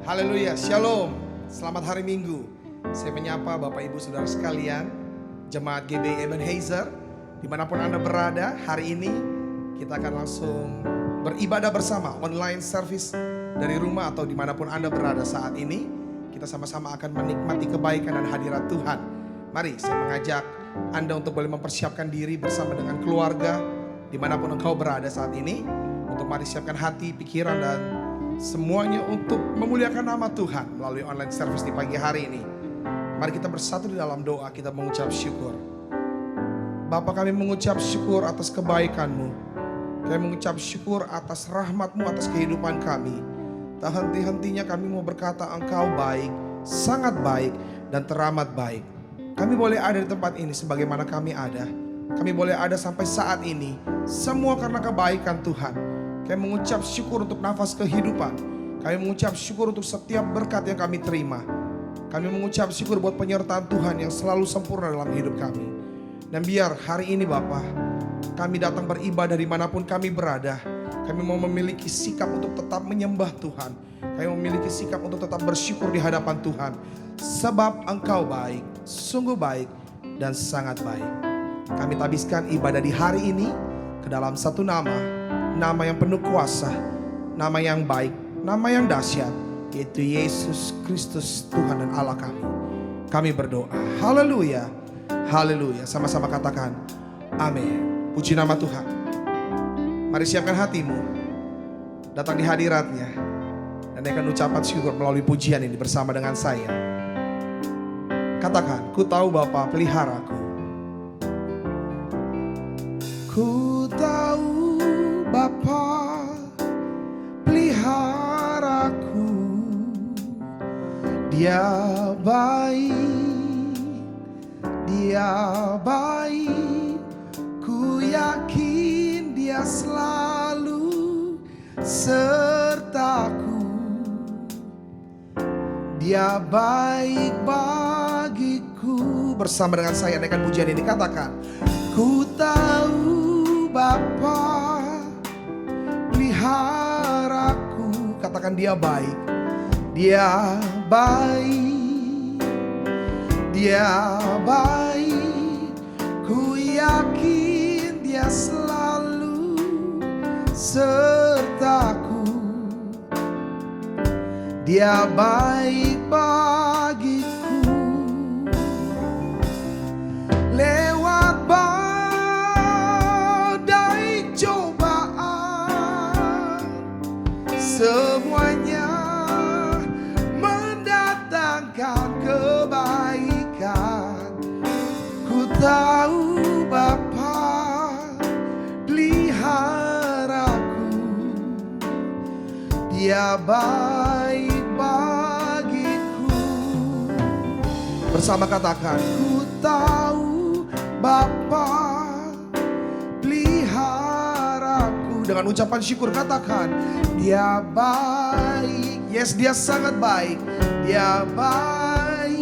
Haleluya, shalom. Selamat hari Minggu. Saya menyapa Bapak Ibu Saudara sekalian, Jemaat GBI Ebenezer, dimanapun Anda berada. Hari ini kita akan langsung beribadah bersama, online service dari rumah atau dimanapun Anda berada saat ini. Kita sama-sama akan menikmati kebaikan dan hadirat Tuhan. Mari saya mengajak Anda untuk boleh mempersiapkan diri bersama dengan keluarga, dimanapun engkau berada saat ini. Untuk mari siapkan hati, pikiran, dan semuanya untuk memuliakan nama Tuhan melalui online service di pagi hari ini. Mari kita bersatu di dalam doa, kita mengucap syukur. Bapa, kami mengucap syukur atas kebaikan-Mu. Kami mengucap syukur atas rahmat-Mu atas kehidupan kami. Tak henti-hentinya kami mau berkata Engkau baik, sangat baik, dan teramat baik. Kami boleh ada di tempat ini sebagaimana kami ada. Kami boleh ada sampai saat ini, semua karena kebaikan Tuhan. Kami mengucap syukur untuk nafas kehidupan. Kami mengucap syukur untuk setiap berkat yang kami terima. Kami mengucap syukur buat penyertaan Tuhan yang selalu sempurna dalam hidup kami. Dan biar hari ini Bapa, kami datang beribadah dimanapun kami berada. Kami mau memiliki sikap untuk tetap menyembah Tuhan. Kami memiliki sikap untuk tetap bersyukur di hadapan Tuhan. Sebab Engkau baik, sungguh baik, dan sangat baik. Kami tabiskan ibadah di hari ini ke dalam satu nama. Nama yang penuh kuasa, nama yang baik, nama yang dahsyat, yaitu Yesus Kristus Tuhan dan Allah kami. Kami berdoa, haleluya, haleluya. Sama-sama katakan, amin. Puji nama Tuhan. Mari siapkan hatimu, datang di hadiratnya, dan akan ucapan syukur melalui pujian ini bersama dengan saya. Katakan, ku tahu Bapa peliharaku. Ku tahu Bapa peliharaku, Dia baik, Dia baik. Ku yakin Dia selalu sertaku. Dia baik bagiku. Bersama dengan saya naikkan pujian ini, katakan, ku tahu Bapa peliharaku. Katakan, Dia baik, Dia baik, Dia baik. Ku yakin Dia selalu sertaku. Dia baik bagiku. Lewat badai cobaan, semuanya mendatangkan kebaikan. Ku tahu Bapa peliharaku. Dia baik bagiku. Bersama katakan, ku tahu Bapa peliharaku. Dengan ucapan syukur katakan, Dia baik. Yes, Dia sangat baik. Dia baik.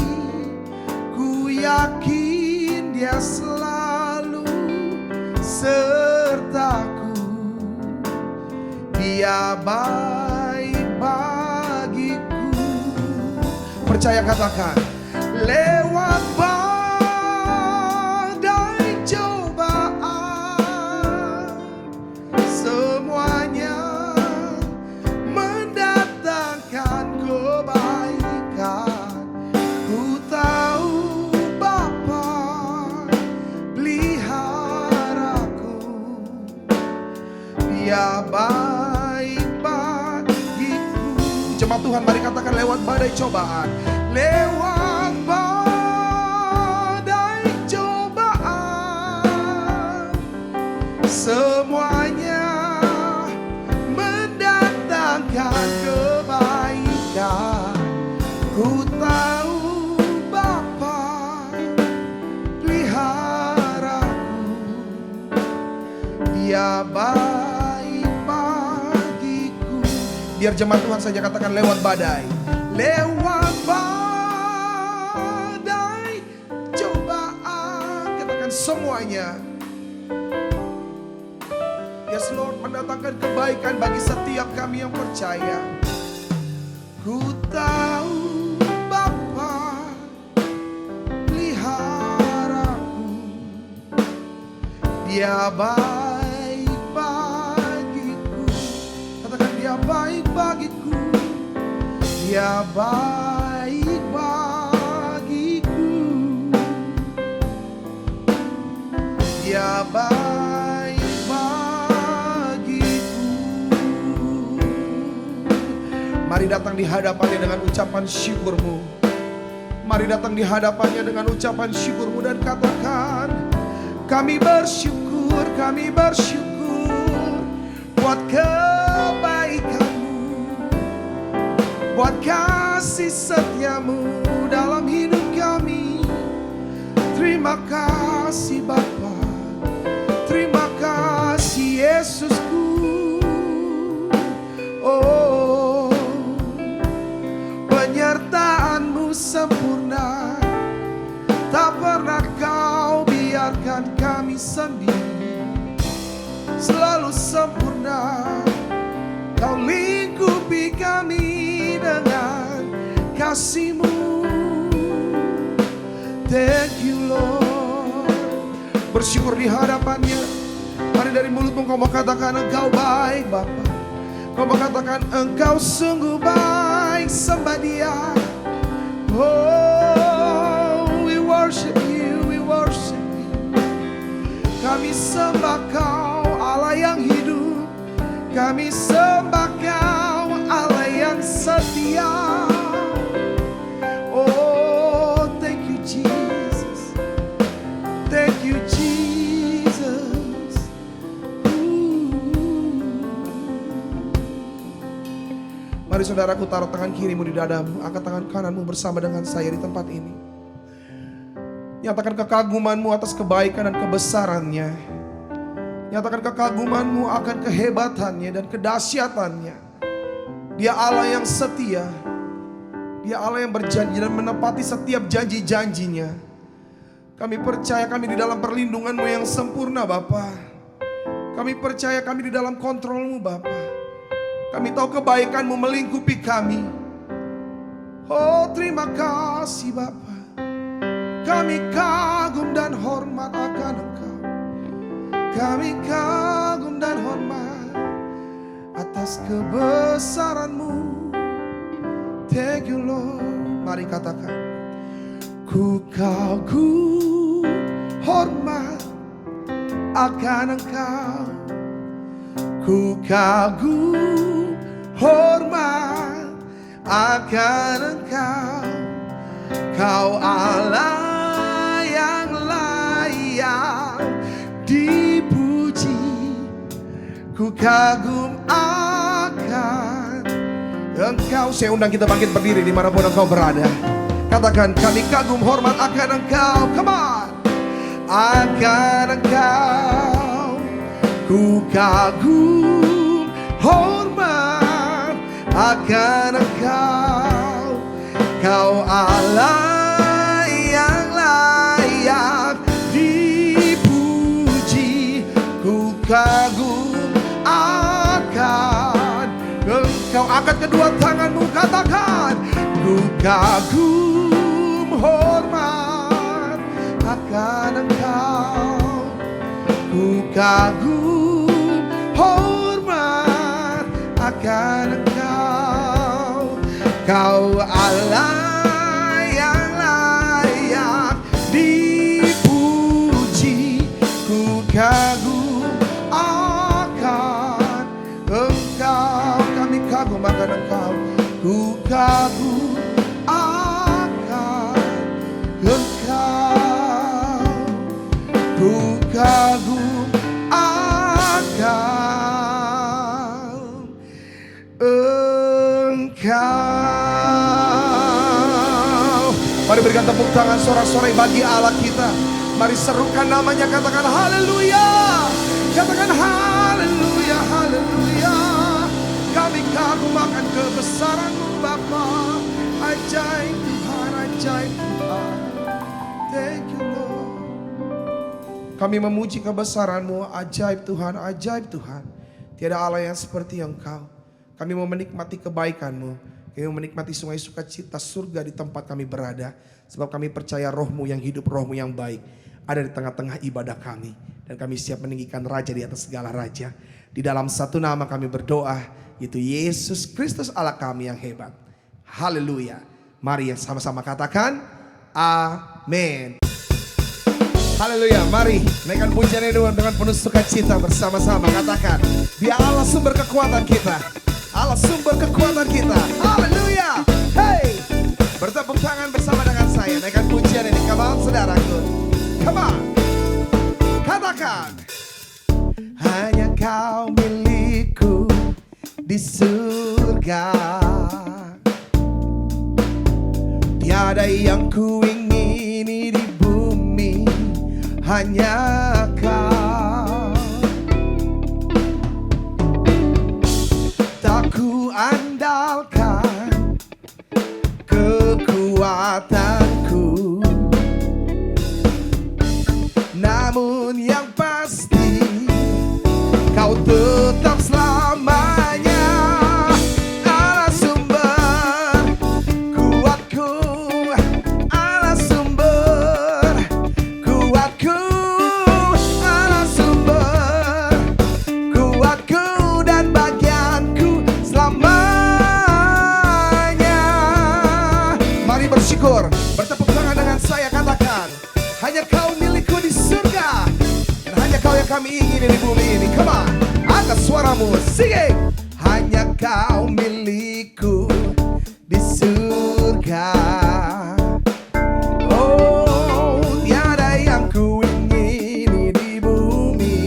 Ku yakin Dia selalu sertaku. Dia baik bagiku. Percaya katakan, lewat badai cobaan, semuanya mendatangkan kebaikan. Ku tahu Bapa peliharaku. Dia baik bagiku. Jemaat Tuhan, mari katakan, lewat badai cobaan. Lewat badai cobaan, semuanya mendatangkan kebaikan. Ku tahu Bapa peliharaku. Dia baik bagiku. Biar jemaat Tuhan saja katakan, lewat badai. Lewat badai cobaan, katakan semuanya. Yes Lord, mendatangkan kebaikan bagi setiap kami yang percaya. Ku tahu Dia baik bagiku. Katakan dia baik bagiku. Dia baik bagiku. Dia baik bagiku. Mari datang di hadapannya dengan ucapan syukurmu. Mari datang di hadapannya dengan ucapan syukurmu dan katakan, kami bersyukur buat kebaikanmu, buat kasih setiamu dalam hidup kami. Terima kasih Bapa, terima kasih Yesusku. Oh, penyertaanmu sempurna, tak pernah kau biarkan kami sendiri. Selalu sempurna, kau lingkupi kami dengan kasih-Mu. Thank you Lord. Bersyukur di hadapannya. Mari dari mulutmu kau mau katakan engkau baik Bapa. Kau mau katakan engkau sungguh baik, sembah Dia. Oh, we worship you, we worship you. Kami sembah Kau Allah yang hidup. Kami sembah Kau Allah yang setia. Oh, thank you Jesus. Thank you Jesus. Mari saudaraku, taruh tangan kirimu di dadamu, angkat tangan kananmu bersama dengan saya di tempat ini. Nyatakan kekagumanmu atas kebaikan dan kebesarannya. Nyatakan kekagumanmu akan kehebatannya dan kedahsyatannya. Dia Allah yang setia. Dia Allah yang berjanji dan menepati setiap janji-janjinya. Kami percaya kami di dalam perlindunganmu yang sempurna Bapa. Kami percaya kami di dalam kontrolmu Bapa. Kami tahu kebaikanmu melingkupi kami. Oh, terima kasih Bapa. Kami kagum dan hormat akan Engkau. Kami kagum dan hormat atas kebesaran-Mu. Thank you Lord. Mari katakan, ku kagum hormat akan Engkau. Ku kagum hormat akan Engkau. Kau Allah yang layak dipuji. Ku kagum akan Engkau. Saya undang kita bangkit berdiri dimanapun Engkau berada. Katakan, kami kagum hormat akan Engkau. Come on. Akan Engkau. Ku kagum hormat akan Engkau. Kau Allah yang layak dipuji. Ku kagum akan Engkau. Angkat kedua tanganmu, katakan, ku kagum hormat akan Engkau. Ku kagum hormat akan Engkau. Kau Allah yang layak dipuji. Ku kagum akan Engkau. Kami kagum akan Engkau. Ku kagum akan Engkau. Ku kagum akan Engkau. Mari berikan tepuk tangan sorak-sorai bagi Allah kita. Mari serukan namanya, katakan haleluya. Katakan haleluya, haleluya. Kami kagum akan kebesaran-Mu Bapa. Ajaib Tuhan, ajaib Tuhan. Thank you Lord. Kami memuji kebesaran-Mu, ajaib Tuhan, ajaib Tuhan. Tiada Allah yang seperti Engkau. Kami mau menikmati kebaikan-Mu. Kami mau menikmati sungai sukacita surga di tempat kami berada. Sebab kami percaya Roh-Mu yang hidup, Roh-Mu yang baik ada di tengah-tengah ibadah kami. Dan kami siap meninggikan Raja di atas segala raja. Di dalam satu nama kami berdoa, yaitu Yesus Kristus Allah kami yang hebat. Haleluya. Mari sama-sama katakan amin. Haleluya. Mari naikkan pujian dengan penuh sukacita bersama-sama. Katakan, dia Allah sumber kekuatan kita. Allah sumber kekuatan kita. Haleluya. Hey, bertepuk tangan bersama dengan saya. Naikkan pujian ini. Come on saudaraku. Come on. Katakan, hanya kau milikku di surga. Tiada yang ku ingini di bumi, hanya kau. Tak ku andalkan kekuatanku, namun yang pasti kau tetap selamanya Allah sumber kuatku, Allah sumber kuatku, Allah sumber kuatku dan bagianku selamanya. Mari bersyukur, bertepuk tangan dengan saya, katakan, hanya kau milikku di surga, dan hanya kau yang kami ingin di bumi ini. Come on, angkat suaramu, sing. Hanya kau milikku di surga. Oh, tiada yang ku ingini di bumi,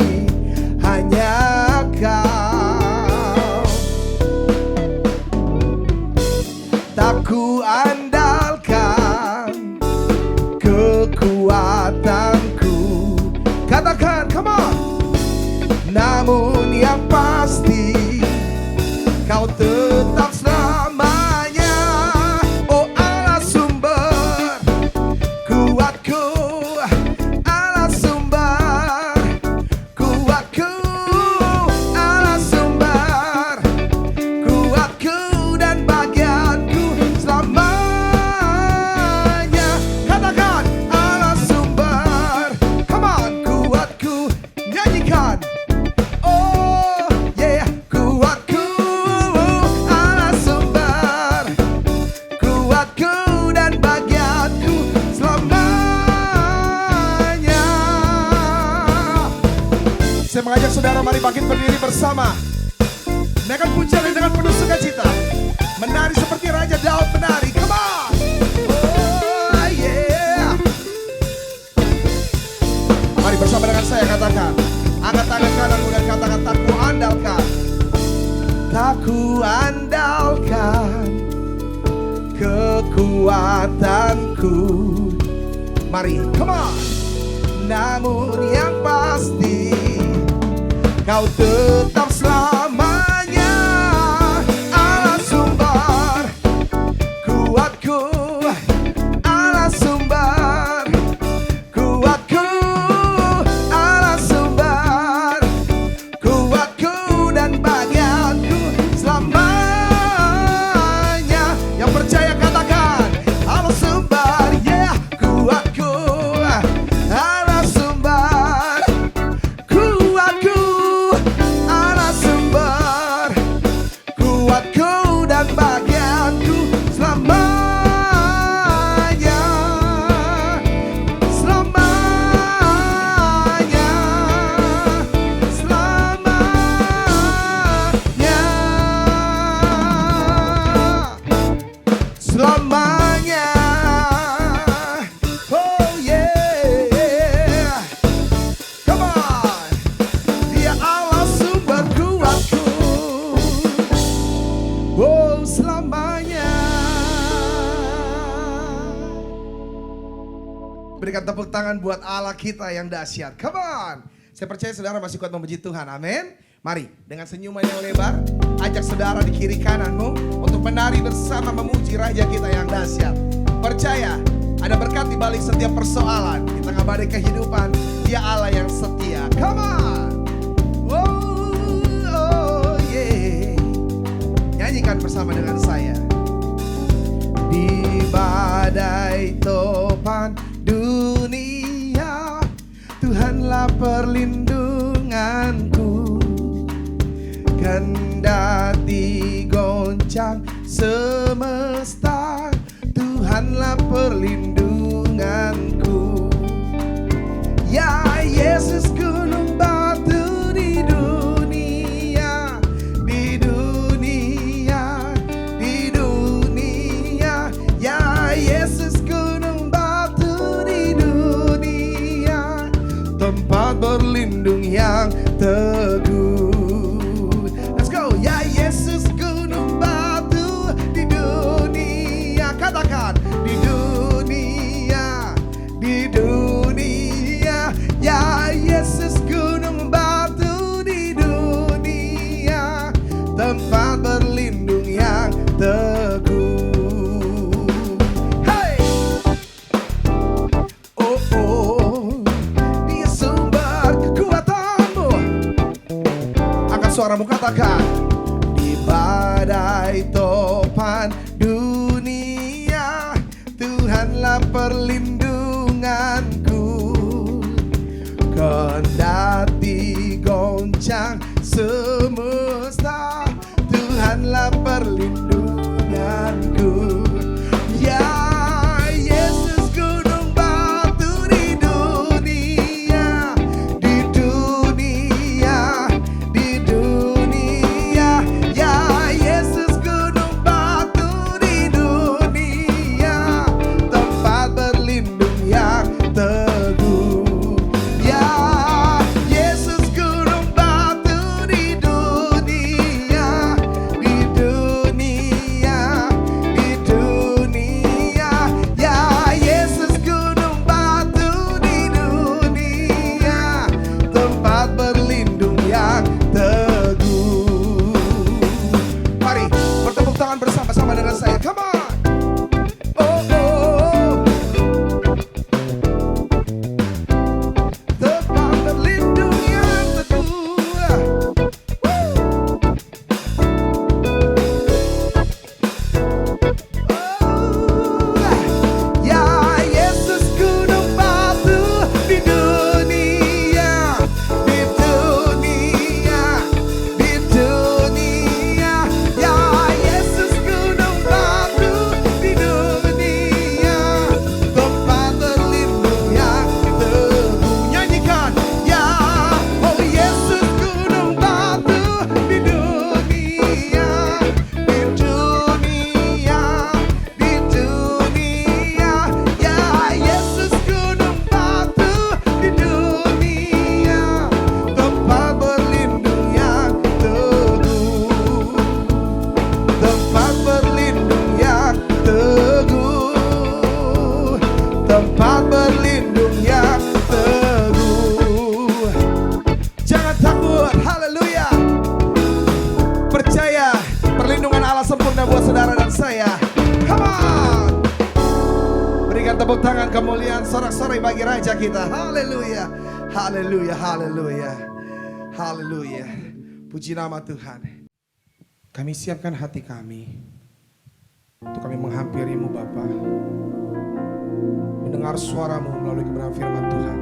hanya kau. Tak ku andalkan kekuatanku, katakan, come on. Namun yang pasti kau tetap selamanya. Oh Allah sumber kuatku, Allah sumber kuatku, Allah sumber kuatku dan bagianku selamanya. Katakan, Allah sumber, come on, kuatku, nyanyikan. Oh yeah, kuatku, Allah sumber kuatku dan bagianku selamanya. Saya mengajak saudara, mari bangkit berdiri bersama. Naikkan pujian dengan penuh sukacita, menari seperti Raja Daud menari. Come on. Oh yeah. Mari bersama dengan saya, katakan, angkat tangan kananmu dan katakan, tak ku andalkan, tak ku andalkan kekuatanku. Mari, come on. Namun yang pasti kau tetap selamanya Allah sumber kuatku, Allah sumber kuatku, Allah sumber kuatku dan bagianku selamanya. Yang percaya katakan, Allah sumber, yeah, kuatku, Allah sumber kuatku, Allah sumber kuatku dan bagianku selamanya, selamanya, selamanya, selamanya. Oh yeah, come on. Dia Allah sumber kuatku, oh selamanya. Berikan tepuk tangan buat Allah kita yang dahsyat. Come on. Saya percaya saudara masih kuat memuji Tuhan. Amin. Mari dengan senyuman yang lebar, ajak saudara di kiri kananmu untuk menari bersama memuji Raja kita yang dahsyat. Percaya ada berkat di balik setiap persoalan. Di tengah badai kehidupan, Dia Allah yang setia. Come on. Oh yeah. Nyanyikan bersama dengan saya. Di badai topan dunia Tuhanlah perlindunganku, kendati goncang semesta. Tuhanlah perlindunganku. Ya Yesus gunung batu di dunia, di dunia, di dunia. Ya Yesus gunung batu di dunia, tempat berlindung yang teguh. Let's go. Ya Yesus gunung batu di dunia. Katakan, di dunia, di dunia. Ya Yesus gunung batu di dunia, tempat berlindung yang teguh. Hey! Oh, oh, Dia sumber kekuatanmu. Angkat suaramu, katakan, di badai topan dunia, Tuhanlah perlindunganku. Kendati goncang semesta, Tuhanlah perlindunganku. Ya Yesus gunung batu di dunia, di dunia, di dunia. Ya Yesus gunung batu di dunia, tempat berlindung yang teguh. Bersama-sama dengan saya, come on. Oh, oh, tempat berlindung yang teguh. Ya Yesus gunung batu di dunia, di dunia, di dunia. Ya Yesus gunung batu di dunia, tempat berlindung yang teguh. Nyanyikan, ya oh Yesus gunung batu di dunia, di dunia, di dunia. Ya Yesus gunung batu di dunia, tempat berlindung yang teguh, tempat berlindung yang teguh, tempat berlindung yang teguh. Jangan takut, haleluya. Percaya perlindungan Allah sempurna buat saudara dan saya. Come on. Berikan tepuk tangan kemuliaan sorak-sorai bagi Raja kita. Haleluya, haleluya, haleluya, haleluya. Puji nama Tuhan. Kami siapkan hati kami untuk kami menghampirimu Bapa, mendengar suaramu melalui kebenaran firman Tuhan.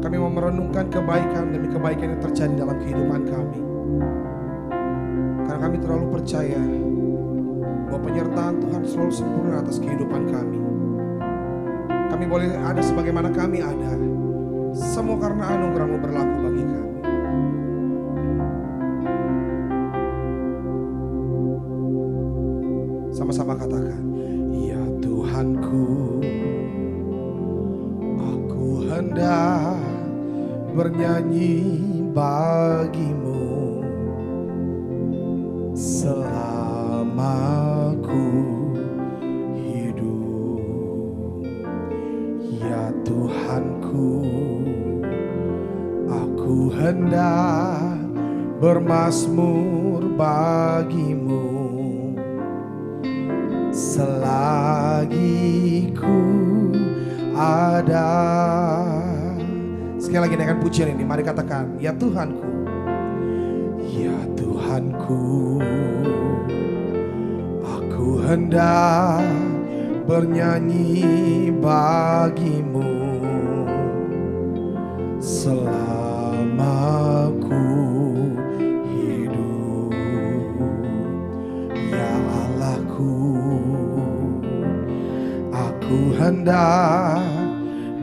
Kami mau merenungkan kebaikan demi kebaikan yang terjadi dalam kehidupan kami, karena kami terlalu percaya bahwa penyertaan Tuhan selalu sempurna atas kehidupan kami. Kami boleh ada sebagaimana kami ada, semua karena anugerah-Mu berlaku bagi kami. Sama-sama katakan, ya Tuhanku, aku hendak bernyanyi bagi-Mu selama ku hidup. Ya Tuhanku, aku hendak bermazmur bagi-Mu selagi ku ada. Sekali lagi dengan pujian ini, mari katakan, ya Tuhanku, ya Tuhanku, aku hendak bernyanyi bagi-Mu selama ku hidup. Ya Allahku, aku hendak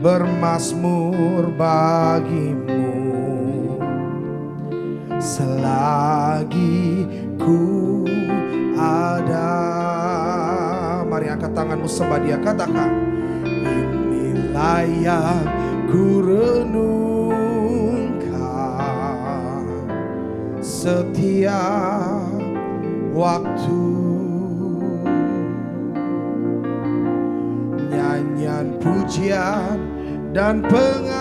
bermazmur bagimu selagi ku ada. Mari angkat tanganmu sembah Dia, katakan, inilah yang ku renungkan setiap waktu. Nyanyian pujian dan pengagungan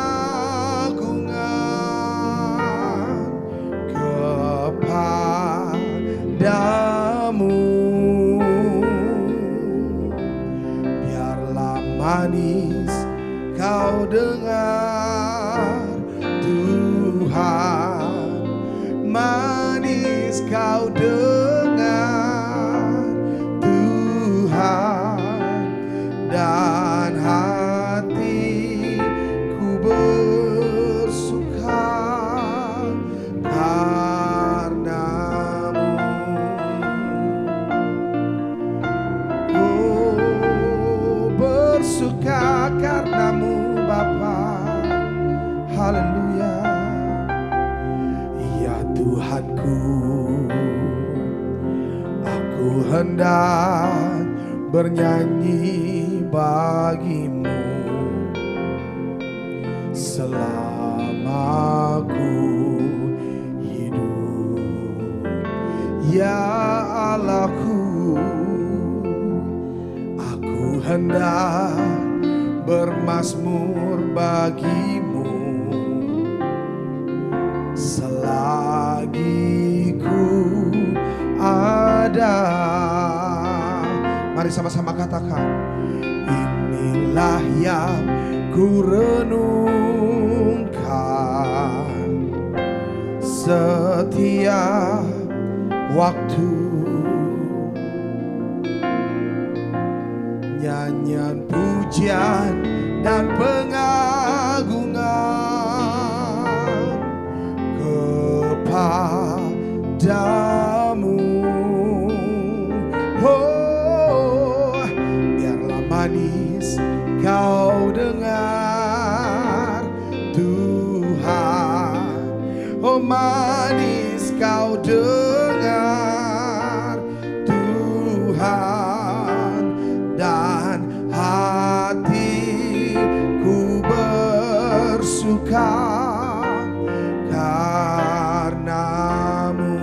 kepadamu. Biarlah manis kau dengar Tuhan, manis kau dengar Tuhan, dan hatiku bersuka karenamu. Oh, bersuka karenamu Bapa. Haleluya. Ya Tuhanku, aku hendak bernyanyi bagimu selama ku hidup. Ya Allahku, aku hendak bermazmur bagimu selagi ku ada. Mari sama-sama katakan, inilah yang ku renungkan setiap waktu. Nyanyian pujian dan pengagungan kepadamu. Oh, biarlah manis kau dengar Tuhan. Oh, manis kau dengar Tuhan, dan hatiku bersuka karenamu.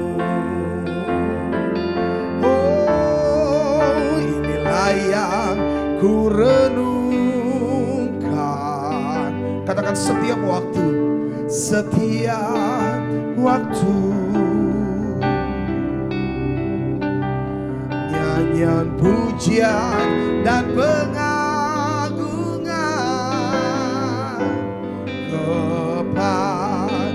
Oh, inilah yang ku renungkan. Katakan, setiap waktu, setiap waktu. Nyanyian pujian dan pengagungan kepadamu.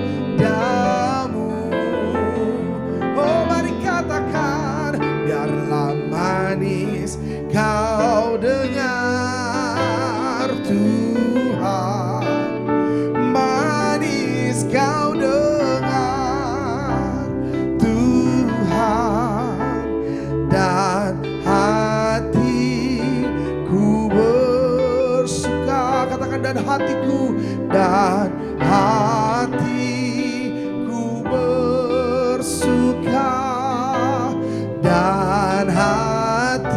Oh, mari katakan, biarlah manis kau dengar Tuhan, manis kau dengar Tuhan, dan hatiku bersuka. Katakan, dan hatiku, dan hatiku bersuka, dan hatiku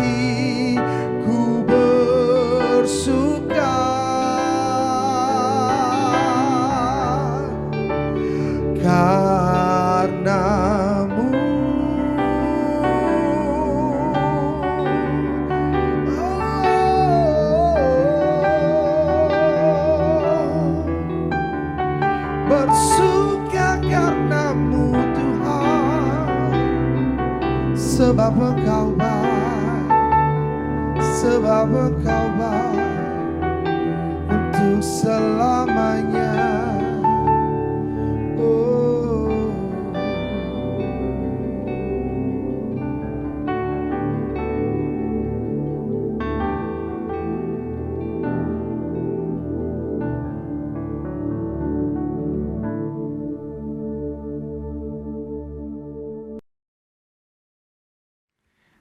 bersuka karenamu. Bersuka karenamu Tuhan, sebab Engkau baik, sebab Engkau baik untuk selamanya. Oh,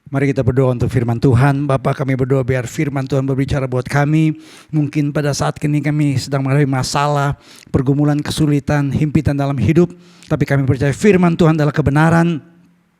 Mari kita berdoa untuk firman Tuhan. Bapa, kami berdoa biar firman Tuhan berbicara buat kami. Mungkin pada saat ini kami sedang mengalami masalah, pergumulan, kesulitan, himpitan dalam hidup. Tapi kami percaya firman Tuhan adalah kebenaran.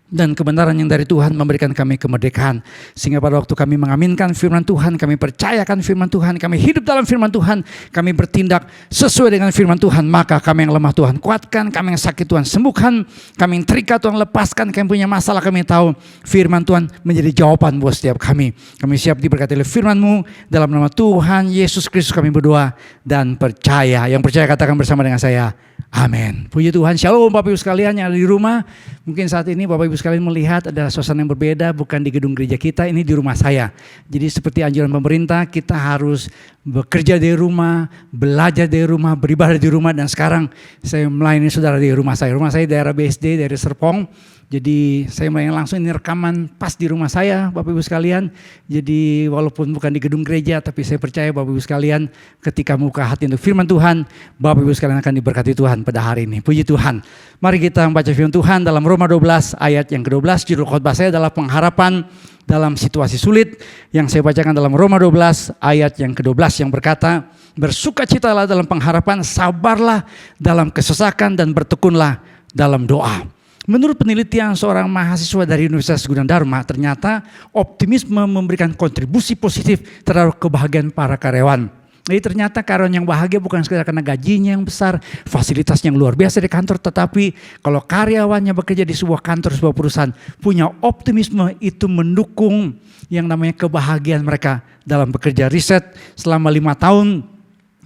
Dan kebenaran yang dari Tuhan memberikan kami kemerdekaan. Sehingga pada waktu kami mengaminkan firman Tuhan, kami percayakan firman Tuhan, kami hidup dalam firman Tuhan, kami bertindak sesuai dengan firman Tuhan, maka kami yang lemah Tuhan kuatkan, kami yang sakit Tuhan sembuhkan, kami yang terikat Tuhan lepaskan, kami punya masalah kami tahu firman Tuhan menjadi jawaban buat setiap kami. Kami siap diberkati oleh firman-Mu, dalam nama Tuhan Yesus Kristus kami berdoa dan percaya. Yang percaya katakan bersama dengan saya, amin. Puji Tuhan. Shalom Bapak Ibu sekalian yang ada di rumah. Mungkin saat ini Bapak Ibu sekalian melihat ada suasana yang berbeda, bukan di gedung gereja kita, ini di rumah saya. Jadi seperti anjuran pemerintah, kita harus bekerja dari rumah, belajar dari rumah, beribadah di rumah. Dan sekarang saya melayani saudara di rumah saya. Rumah saya daerah BSD, dari Serpong. Jadi saya melayani langsung, ini rekaman pas di rumah saya Bapak Ibu sekalian. Jadi walaupun bukan di gedung gereja, tapi saya percaya Bapak Ibu sekalian ketika membuka hati untuk firman Tuhan, Bapak Ibu sekalian akan diberkati Tuhan pada hari ini. Puji Tuhan. Mari kita membaca firman Tuhan dalam Roma 12 ayat yang ke-12. Judul khotbah saya adalah pengharapan dalam situasi sulit. Yang saya bacakan dalam Roma 12 ayat yang ke-12 yang berkata, bersukacitalah dalam pengharapan, sabarlah dalam kesesakan, dan bertekunlah dalam doa. Menurut penelitian seorang mahasiswa dari Universitas Gunadarma, ternyata optimisme memberikan kontribusi positif terhadap kebahagiaan para karyawan. Jadi ternyata karyawan yang bahagia bukan sekedar karena gajinya yang besar, fasilitas yang luar biasa di kantor, tetapi kalau karyawannya bekerja di sebuah kantor, sebuah perusahaan, punya optimisme, itu mendukung yang namanya kebahagiaan mereka dalam bekerja. Riset selama 5 tahun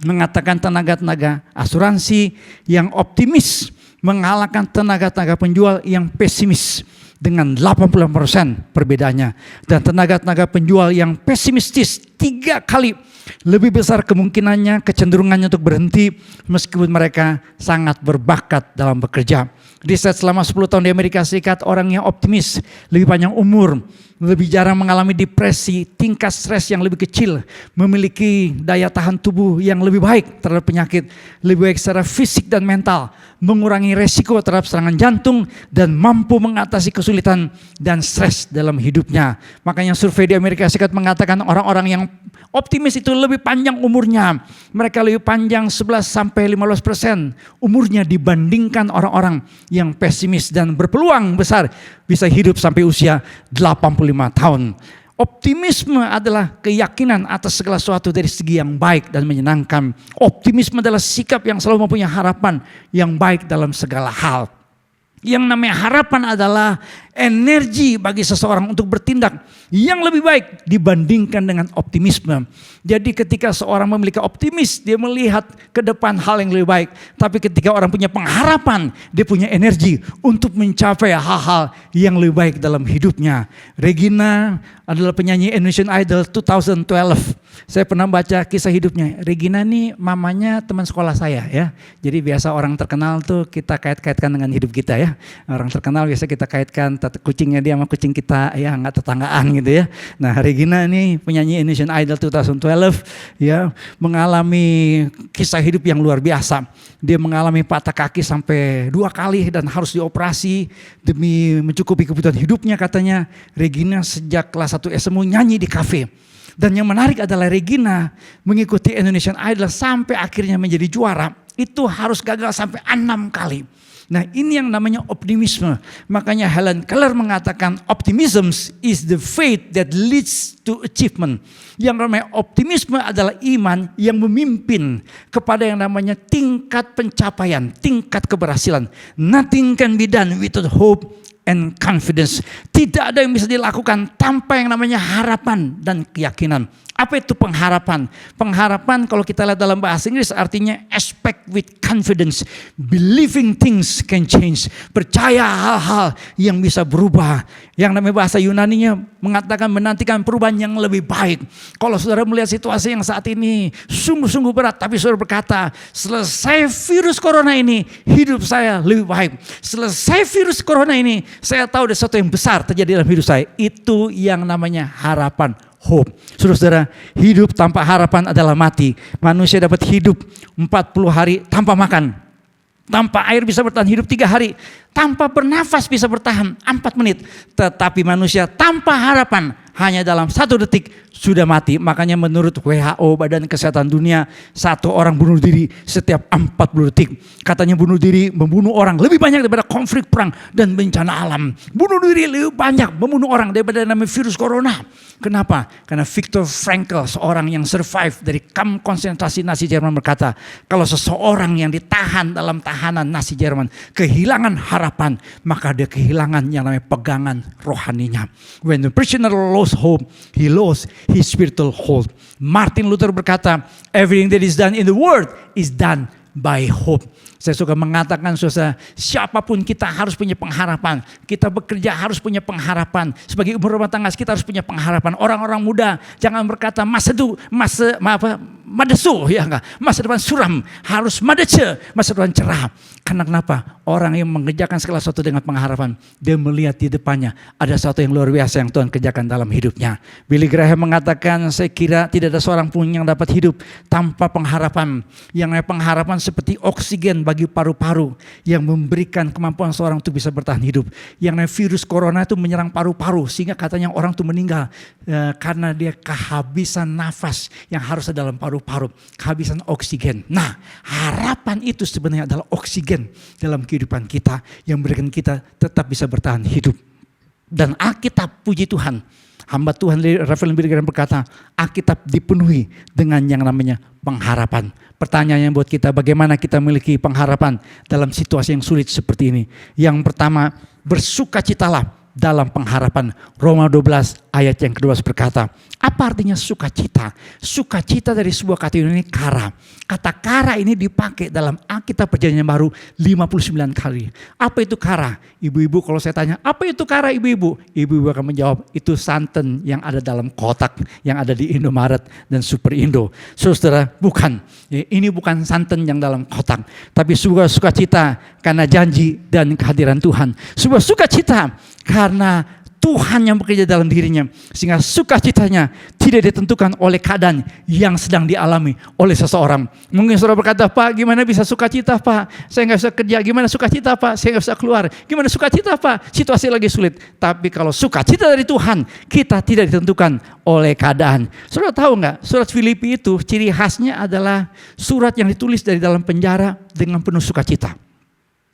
mengatakan tenaga-tenaga asuransi yang optimis mengalahkan tenaga-tenaga penjual yang pesimis dengan 80% perbedaannya. Dan tenaga-tenaga penjual yang pesimistis 3 kali lebih besar kemungkinannya, kecenderungannya untuk berhenti meskipun mereka sangat berbakat dalam bekerja. Riset selama 10 tahun di Amerika Serikat, orang yang optimis lebih panjang umur, lebih jarang mengalami depresi, tingkat stres yang lebih kecil, memiliki daya tahan tubuh yang lebih baik terhadap penyakit, lebih baik secara fisik dan mental, mengurangi resiko terhadap serangan jantung, dan mampu mengatasi kesulitan dan stres dalam hidupnya. Makanya survei di Amerika Serikat mengatakan orang-orang yang optimis itu lebih panjang umurnya. Mereka lebih panjang 11-15% umurnya dibandingkan orang-orang yang pesimis, dan berpeluang besar bisa hidup sampai usia 85 tahun. Optimisme adalah keyakinan atas segala sesuatu dari segi yang baik dan menyenangkan. Optimisme adalah sikap yang selalu mempunyai harapan yang baik dalam segala hal. Yang namanya harapan adalah energi bagi seseorang untuk bertindak yang lebih baik dibandingkan dengan optimisme. Jadi ketika seorang memiliki optimis, dia melihat ke depan hal yang lebih baik. Tapi ketika orang punya pengharapan, dia punya energi untuk mencapai hal-hal yang lebih baik dalam hidupnya. Regina adalah penyanyi Indonesian Idol 2012. Saya pernah baca kisah hidupnya. Regina ini mamanya teman sekolah saya ya. Jadi biasa orang terkenal tuh kita kait-kaitkan dengan hidup kita ya. Orang terkenal biasa kita kaitkan kucingnya dia sama kucing kita ya, nggak tetanggaan gitu ya. Nah, Regina ini penyanyi Indonesian Idol 2012 ya, mengalami kisah hidup yang luar biasa. Dia mengalami patah kaki sampai 2 kali dan harus dioperasi demi mencukupi kebutuhan hidupnya katanya. Regina sejak kelas 1 SMU nyanyi di kafe. Dan yang menarik adalah Regina mengikuti Indonesian Idol sampai akhirnya menjadi juara. Itu harus gagal sampai 6 kali. Nah, ini yang namanya optimisme. Makanya Helen Keller mengatakan optimism is the faith that leads to achievement. Yang namanya optimisme adalah iman yang memimpin kepada yang namanya tingkat pencapaian, tingkat keberhasilan. Nothing can be done without hope and confidence. Tidak ada yang bisa dilakukan tanpa yang namanya harapan dan keyakinan. Apa itu pengharapan? Pengharapan kalau kita lihat dalam bahasa Inggris artinya expect with confidence. Believing things can change. Percaya hal-hal yang bisa berubah. Yang namanya bahasa Yunaninya mengatakan menantikan perubahan yang lebih baik. Kalau saudara melihat situasi yang saat ini sungguh-sungguh berat, tapi saudara berkata, selesai virus corona ini hidup saya lebih baik. Selesai virus corona ini saya tahu ada sesuatu yang besar terjadi dalam hidup saya. Itu yang namanya harapan. Hope. Saudara-saudara, hidup tanpa harapan adalah mati. Manusia dapat hidup 40 hari tanpa makan. Tanpa air bisa bertahan hidup 3 hari. Tanpa bernafas bisa bertahan 4 menit. Tetapi manusia tanpa harapan hanya dalam 1 detik sudah mati. Makanya menurut WHO, Badan Kesehatan Dunia, 1 orang bunuh diri setiap 40 detik. Katanya bunuh diri membunuh orang lebih banyak daripada konflik perang dan bencana alam. Bunuh diri lebih banyak membunuh orang daripada namanya virus corona. Kenapa? Karena Viktor Frankl, seorang yang survive dari kamp konsentrasi Nazi Jerman, berkata, kalau seseorang yang ditahan dalam tahanan Nazi Jerman kehilangan harapan, maka dia kehilangan yang namanya pegangan rohaninya. When the prisoner lost hope, he lost his spiritual hold. Martin Luther berkata, everything that is done in the world is done by hope. Saya suka mengatakan, saudara, siapapun kita harus punya pengharapan. Kita bekerja harus punya pengharapan. Sebagai ibu rumah tangga kita harus punya pengharapan. Orang-orang muda jangan berkata masa desu, ya enggak. Masa depan suram, harus madece, masa depan cerah. Karena kenapa? Orang yang mengerjakan segala sesuatu dengan pengharapan, dia melihat di depannya ada sesuatu yang luar biasa yang Tuhan kerjakan dalam hidupnya. Billy Graham mengatakan, saya kira tidak ada seorang pun yang dapat hidup tanpa pengharapan. Yang namanya pengharapan seperti oksigen bagi paru-paru yang memberikan kemampuan seorang untuk bisa bertahan hidup. Yang namanya virus corona itu menyerang paru-paru sehingga katanya orang itu meninggal karena dia kehabisan nafas yang harus ada dalam paru-paru, kehabisan oksigen. Nah, harapan itu sebenarnya adalah oksigen dalam kehidupan kita yang memberikan kita tetap bisa bertahan hidup. Dan Alkitab, puji Tuhan, hamba Tuhan Rafael Billy Graham berkata, Alkitab dipenuhi dengan yang namanya pengharapan. Pertanyaannya buat kita, bagaimana kita memiliki pengharapan dalam situasi yang sulit seperti ini? Yang pertama, bersukacitalah dalam pengharapan. Roma 12 ayat yang kedua berkata, apa artinya sukacita? Sukacita dari sebuah kata Yunani kara. Kata kara ini dipakai dalam Alkitab Perjanjian Baru 59 kali. Apa itu kara? Ibu-ibu, kalau saya tanya, apa itu kara ibu-ibu? Ibu-ibu akan menjawab, itu santan yang ada dalam kotak yang ada di Indomaret dan Super Indo. Saudara, bukan. Ini bukan santan yang dalam kotak, tapi sebuah sukacita karena janji dan kehadiran Tuhan. Sebuah sukacita karena Tuhan yang bekerja dalam dirinya, sehingga sukacitanya tidak ditentukan oleh keadaan yang sedang dialami oleh seseorang. Mungkin saudara berkata, Pak, gimana bisa sukacita, Pak? Saya nggak bisa kerja. Gimana sukacita, Pak? Saya nggak bisa keluar. Gimana sukacita, Pak? Situasi lagi sulit. Tapi kalau sukacita dari Tuhan, kita tidak ditentukan oleh keadaan. Saudara tahu nggak? Surat Filipi itu ciri khasnya adalah surat yang ditulis dari dalam penjara dengan penuh sukacita.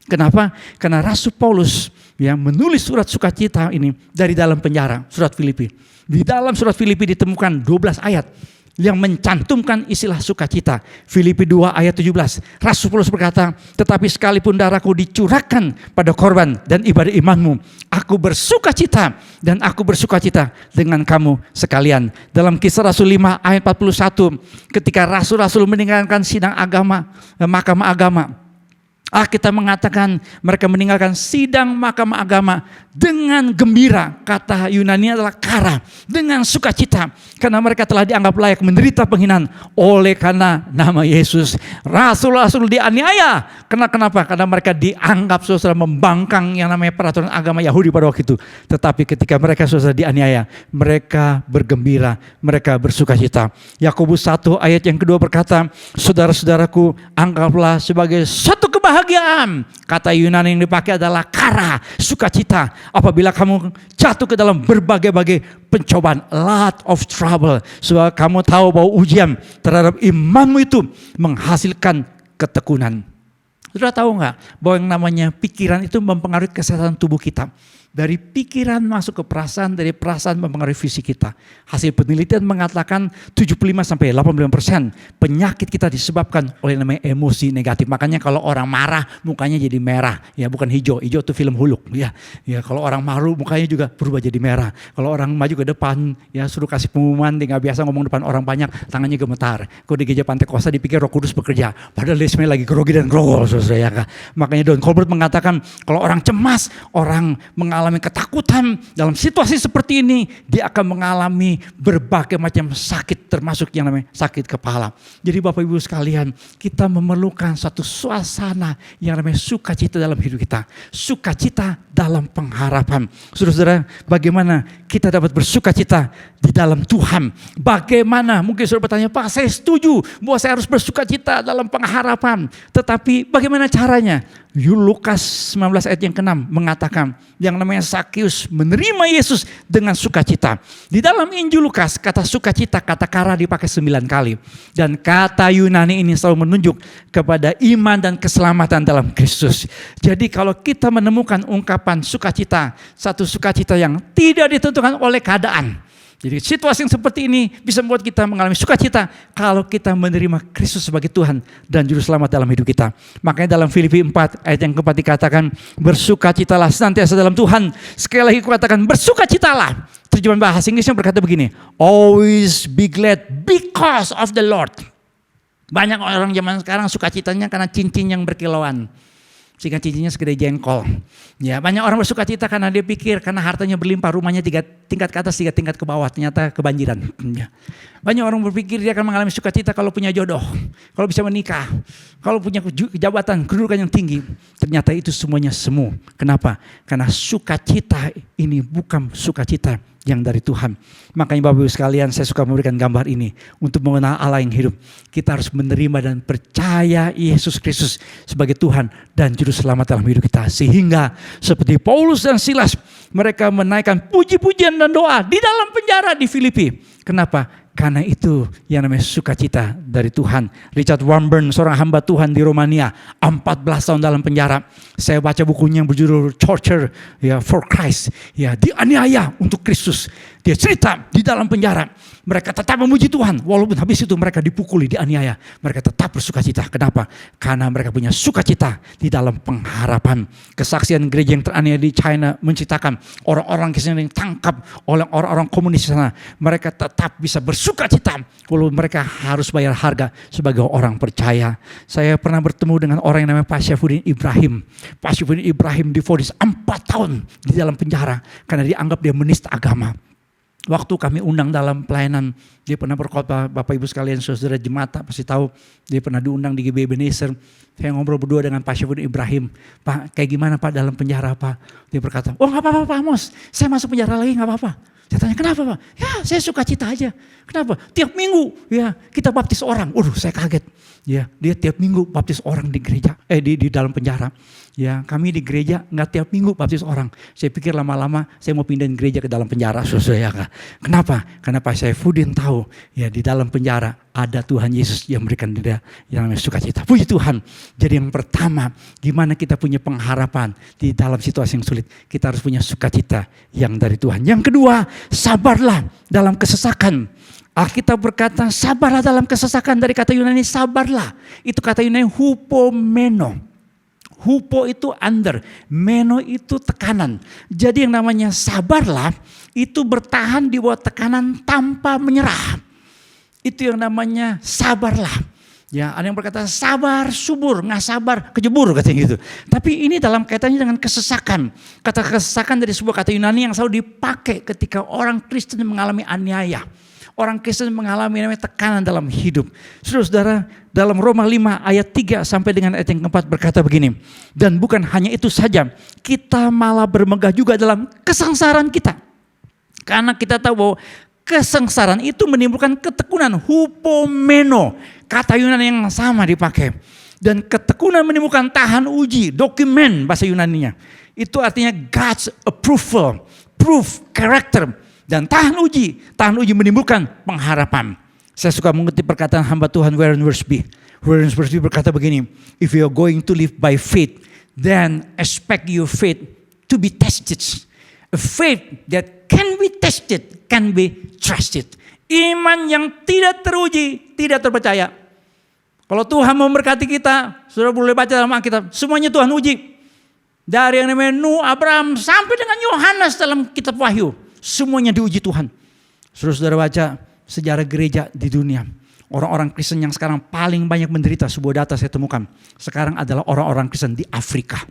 Kenapa? Karena Rasul Paulus menulis surat sukacita ini dari dalam penjara, surat Filipi. Di dalam surat Filipi ditemukan 12 ayat yang mencantumkan istilah sukacita. Filipi 2 ayat 17. Rasul Paulus berkata, tetapi sekalipun darahku dicurahkan pada korban dan ibadah imanmu, aku bersukacita dan aku bersukacita dengan kamu sekalian. Dalam Kisah Rasul 5 ayat 41, ketika rasul-rasul meninggalkan sidang agama, mahkamah agama, kita mengatakan mereka meninggalkan sidang mahkamah agama dengan gembira. Kata Yunani adalah kara, dengan sukacita, karena mereka telah dianggap layak menderita penghinaan oleh karena nama Yesus. Rasul-rasul dianiaya. Kenapa? Karena mereka dianggap saudara membangkang yang namanya peraturan agama Yahudi pada waktu itu. Tetapi ketika mereka saudara dianiaya, mereka bergembira, mereka bersukacita. Yakobus 1 ayat yang kedua berkata, saudara-saudaraku, anggaplah sebagai satu kebahagiaan. Kata Yunani yang dipakai adalah kara, sukacita, apabila kamu jatuh ke dalam berbagai-bagai pencobaan, lot of trouble. Sebab kamu tahu bahwa ujian terhadap imanmu itu menghasilkan ketekunan. Sudah tahu nggak bahwa yang namanya pikiran itu mempengaruhi kesehatan tubuh kita. Dari pikiran masuk ke perasaan, dari perasaan mempengaruhi fisik kita. Hasil penelitian mengatakan 75-85% penyakit kita disebabkan oleh namanya emosi negatif. Makanya kalau orang marah mukanya jadi merah, ya bukan hijau. Hijau itu film Huluk, ya. Ya kalau orang malu mukanya juga berubah jadi merah. Kalau orang maju ke depan, ya suruh kasih pengumuman, dia nggak biasa ngomong depan orang banyak, tangannya gemetar. Kalau di gereja Pantekosta dipikir Roh Kudus bekerja, padahal dia sebenarnya lagi grogi dan grogol, saudara ya. Makanya Don Colbert mengatakan kalau orang cemas, orang mengalami mengalami ketakutan dalam situasi seperti ini, dia akan mengalami berbagai macam sakit, termasuk yang namanya sakit kepala. Jadi Bapak Ibu sekalian, kita memerlukan satu suasana yang namanya sukacita dalam hidup kita. Sukacita dalam pengharapan. Saudara-saudara, bagaimana kita dapat bersukacita di dalam Tuhan? Bagaimana? Mungkin saudara bertanya, Pak, saya setuju bahwa saya harus bersukacita dalam pengharapan. Tetapi bagaimana caranya? Lukas 19 ayat yang ke-6 mengatakan yang namanya Sakeus menerima Yesus dengan sukacita. Di dalam Injil Lukas kata sukacita, kata kara dipakai 9 kali. Dan kata Yunani ini selalu menunjuk kepada iman dan keselamatan dalam Kristus. Jadi kalau kita menemukan ungkapan sukacita, satu sukacita yang tidak ditentukan oleh keadaan. Jadi situasi yang seperti ini bisa membuat kita mengalami sukacita kalau kita menerima Kristus sebagai Tuhan dan Juru Selamat dalam hidup kita. Makanya dalam Filipi 4 ayat yang ke-4 dikatakan, bersukacitalah senantiasa dalam Tuhan. Sekali lagi katakan bersukacitalah. Terjemahan bahasa Inggrisnya berkata begini, always be glad because of the Lord. Banyak orang zaman sekarang sukacitanya karena cincin yang berkilauan. Sehingga cincinnya segede jengkol. Ya, banyak orang bersukacita karena dia pikir karena hartanya berlimpah, rumahnya 3 tingkat ke atas, 3 tingkat ke bawah, ternyata kebanjiran. Ya. Banyak orang berpikir dia akan mengalami sukacita kalau punya jodoh, kalau bisa menikah, kalau punya jabatan, kedudukan yang tinggi. Ternyata itu semuanya semu. Kenapa? Karena sukacita ini bukan sukacita yang dari Tuhan. Makanya Bapak Ibu sekalian, saya suka memberikan gambar ini untuk mengenal Allah yang hidup. Kita harus menerima dan percaya Yesus Kristus sebagai Tuhan dan Juru Selamat dalam hidup kita. Sehingga seperti Paulus dan Silas, mereka menaikkan puji-pujian dan doa di dalam penjara di Filipi. Kenapa? Karena itu yang namanya sukacita dari Tuhan. Richard Wurmbrand, seorang hamba Tuhan di Romania, 14 tahun dalam penjara. Saya baca bukunya yang berjudul Torture for Christ. Ya, dianiaya untuk Kristus. Dia cerita di dalam penjara. Mereka tetap memuji Tuhan. Walaupun habis itu mereka dipukuli, dianiaya. Mereka tetap bersukacita. Kenapa? Karena mereka punya sukacita di dalam pengharapan. Kesaksian gereja yang teraniaya di China menceritakan orang-orang Kristen yang ditangkap oleh orang-orang komunis di sana. Mereka tetap bisa bersukacita walaupun mereka harus bayar harga sebagai orang percaya. Saya pernah bertemu dengan orang yang namanya Pak Syafudin Ibrahim. Pak Syafudin Ibrahim divonis 4 tahun di dalam penjara karena dianggap dia menista agama. Waktu kami undang dalam pelayanan, dia pernah berkhotbah, Bapak Ibu sekalian, saudara jemaat pasti tahu, dia pernah diundang di GBI Ebenezer. Saya ngobrol berdua dengan Pak Syafudin Ibrahim. Pak, kayak gimana Pak dalam penjara Pak? Dia berkata, oh gak apa-apa Pak Amos, saya masuk penjara lagi gak apa-apa. Saya tanya, kenapa Pak? Ya saya sukacita aja. Kenapa? Tiap minggu ya kita baptis orang. Saya kaget. Ya, dia tiap minggu baptis orang di gereja, di dalam penjara. Ya, kami di gereja nggak tiap minggu baptis orang. Saya pikir lama-lama saya mau pindahin gereja ke dalam penjara. Kenapa? Karena Pak Syafudin tahu ya di dalam penjara ada Tuhan Yesus yang memberikan dia yang namanya sukacita. Puji Tuhan. Jadi yang pertama, gimana kita punya pengharapan di dalam situasi yang sulit. Kita harus punya sukacita yang dari Tuhan. Yang kedua, sabarlah dalam kesesakan. Alkitab berkata sabarlah dalam kesesakan, dari kata Yunani sabarlah. Itu kata Yunani hupomeno. Hupo itu under, meno itu tekanan. Jadi yang namanya sabarlah itu bertahan di bawah tekanan tanpa menyerah. Itu yang namanya sabarlah. Ya, ada yang berkata sabar subur, nggak sabar kejebur katanya gitu. Tapi ini dalam kaitannya dengan kesesakan. Kata kesesakan dari sebuah kata Yunani yang selalu dipakai ketika orang Kristen mengalami aniaya. Orang Kristen mengalami namanya tekanan dalam hidup. Saudara-saudara, dalam Roma 5 ayat 3 sampai dengan ayat yang keempat berkata begini. Dan bukan hanya itu saja, kita malah bermegah juga dalam kesengsaraan kita. Karena kita tahu bahwa kesengsaraan itu menimbulkan ketekunan, hupomeno. Kata Yunani yang sama dipakai. Dan ketekunan menimbulkan tahan uji, dokumen bahasa Yunaninya. Itu artinya God's approval, proof, character. Dan tahan uji menimbulkan pengharapan. Saya suka mengutip perkataan hamba Tuhan Warren Wiersbe. Warren Wiersbe berkata begini, if you are going to live by faith, then expect your faith to be tested. A faith that can be tested, can be trusted. Iman yang tidak teruji, tidak terpercaya. Kalau Tuhan memberkati kita, saudara boleh baca dalam Alkitab, semuanya Tuhan uji. Dari yang namanya Nuh, Abraham, sampai dengan Yohanes dalam kitab Wahyu. Semuanya diuji Tuhan. Saudara baca sejarah gereja di dunia. Orang-orang Kristen yang sekarang paling banyak menderita, sebuah data saya temukan. Sekarang adalah orang-orang Kristen di Afrika.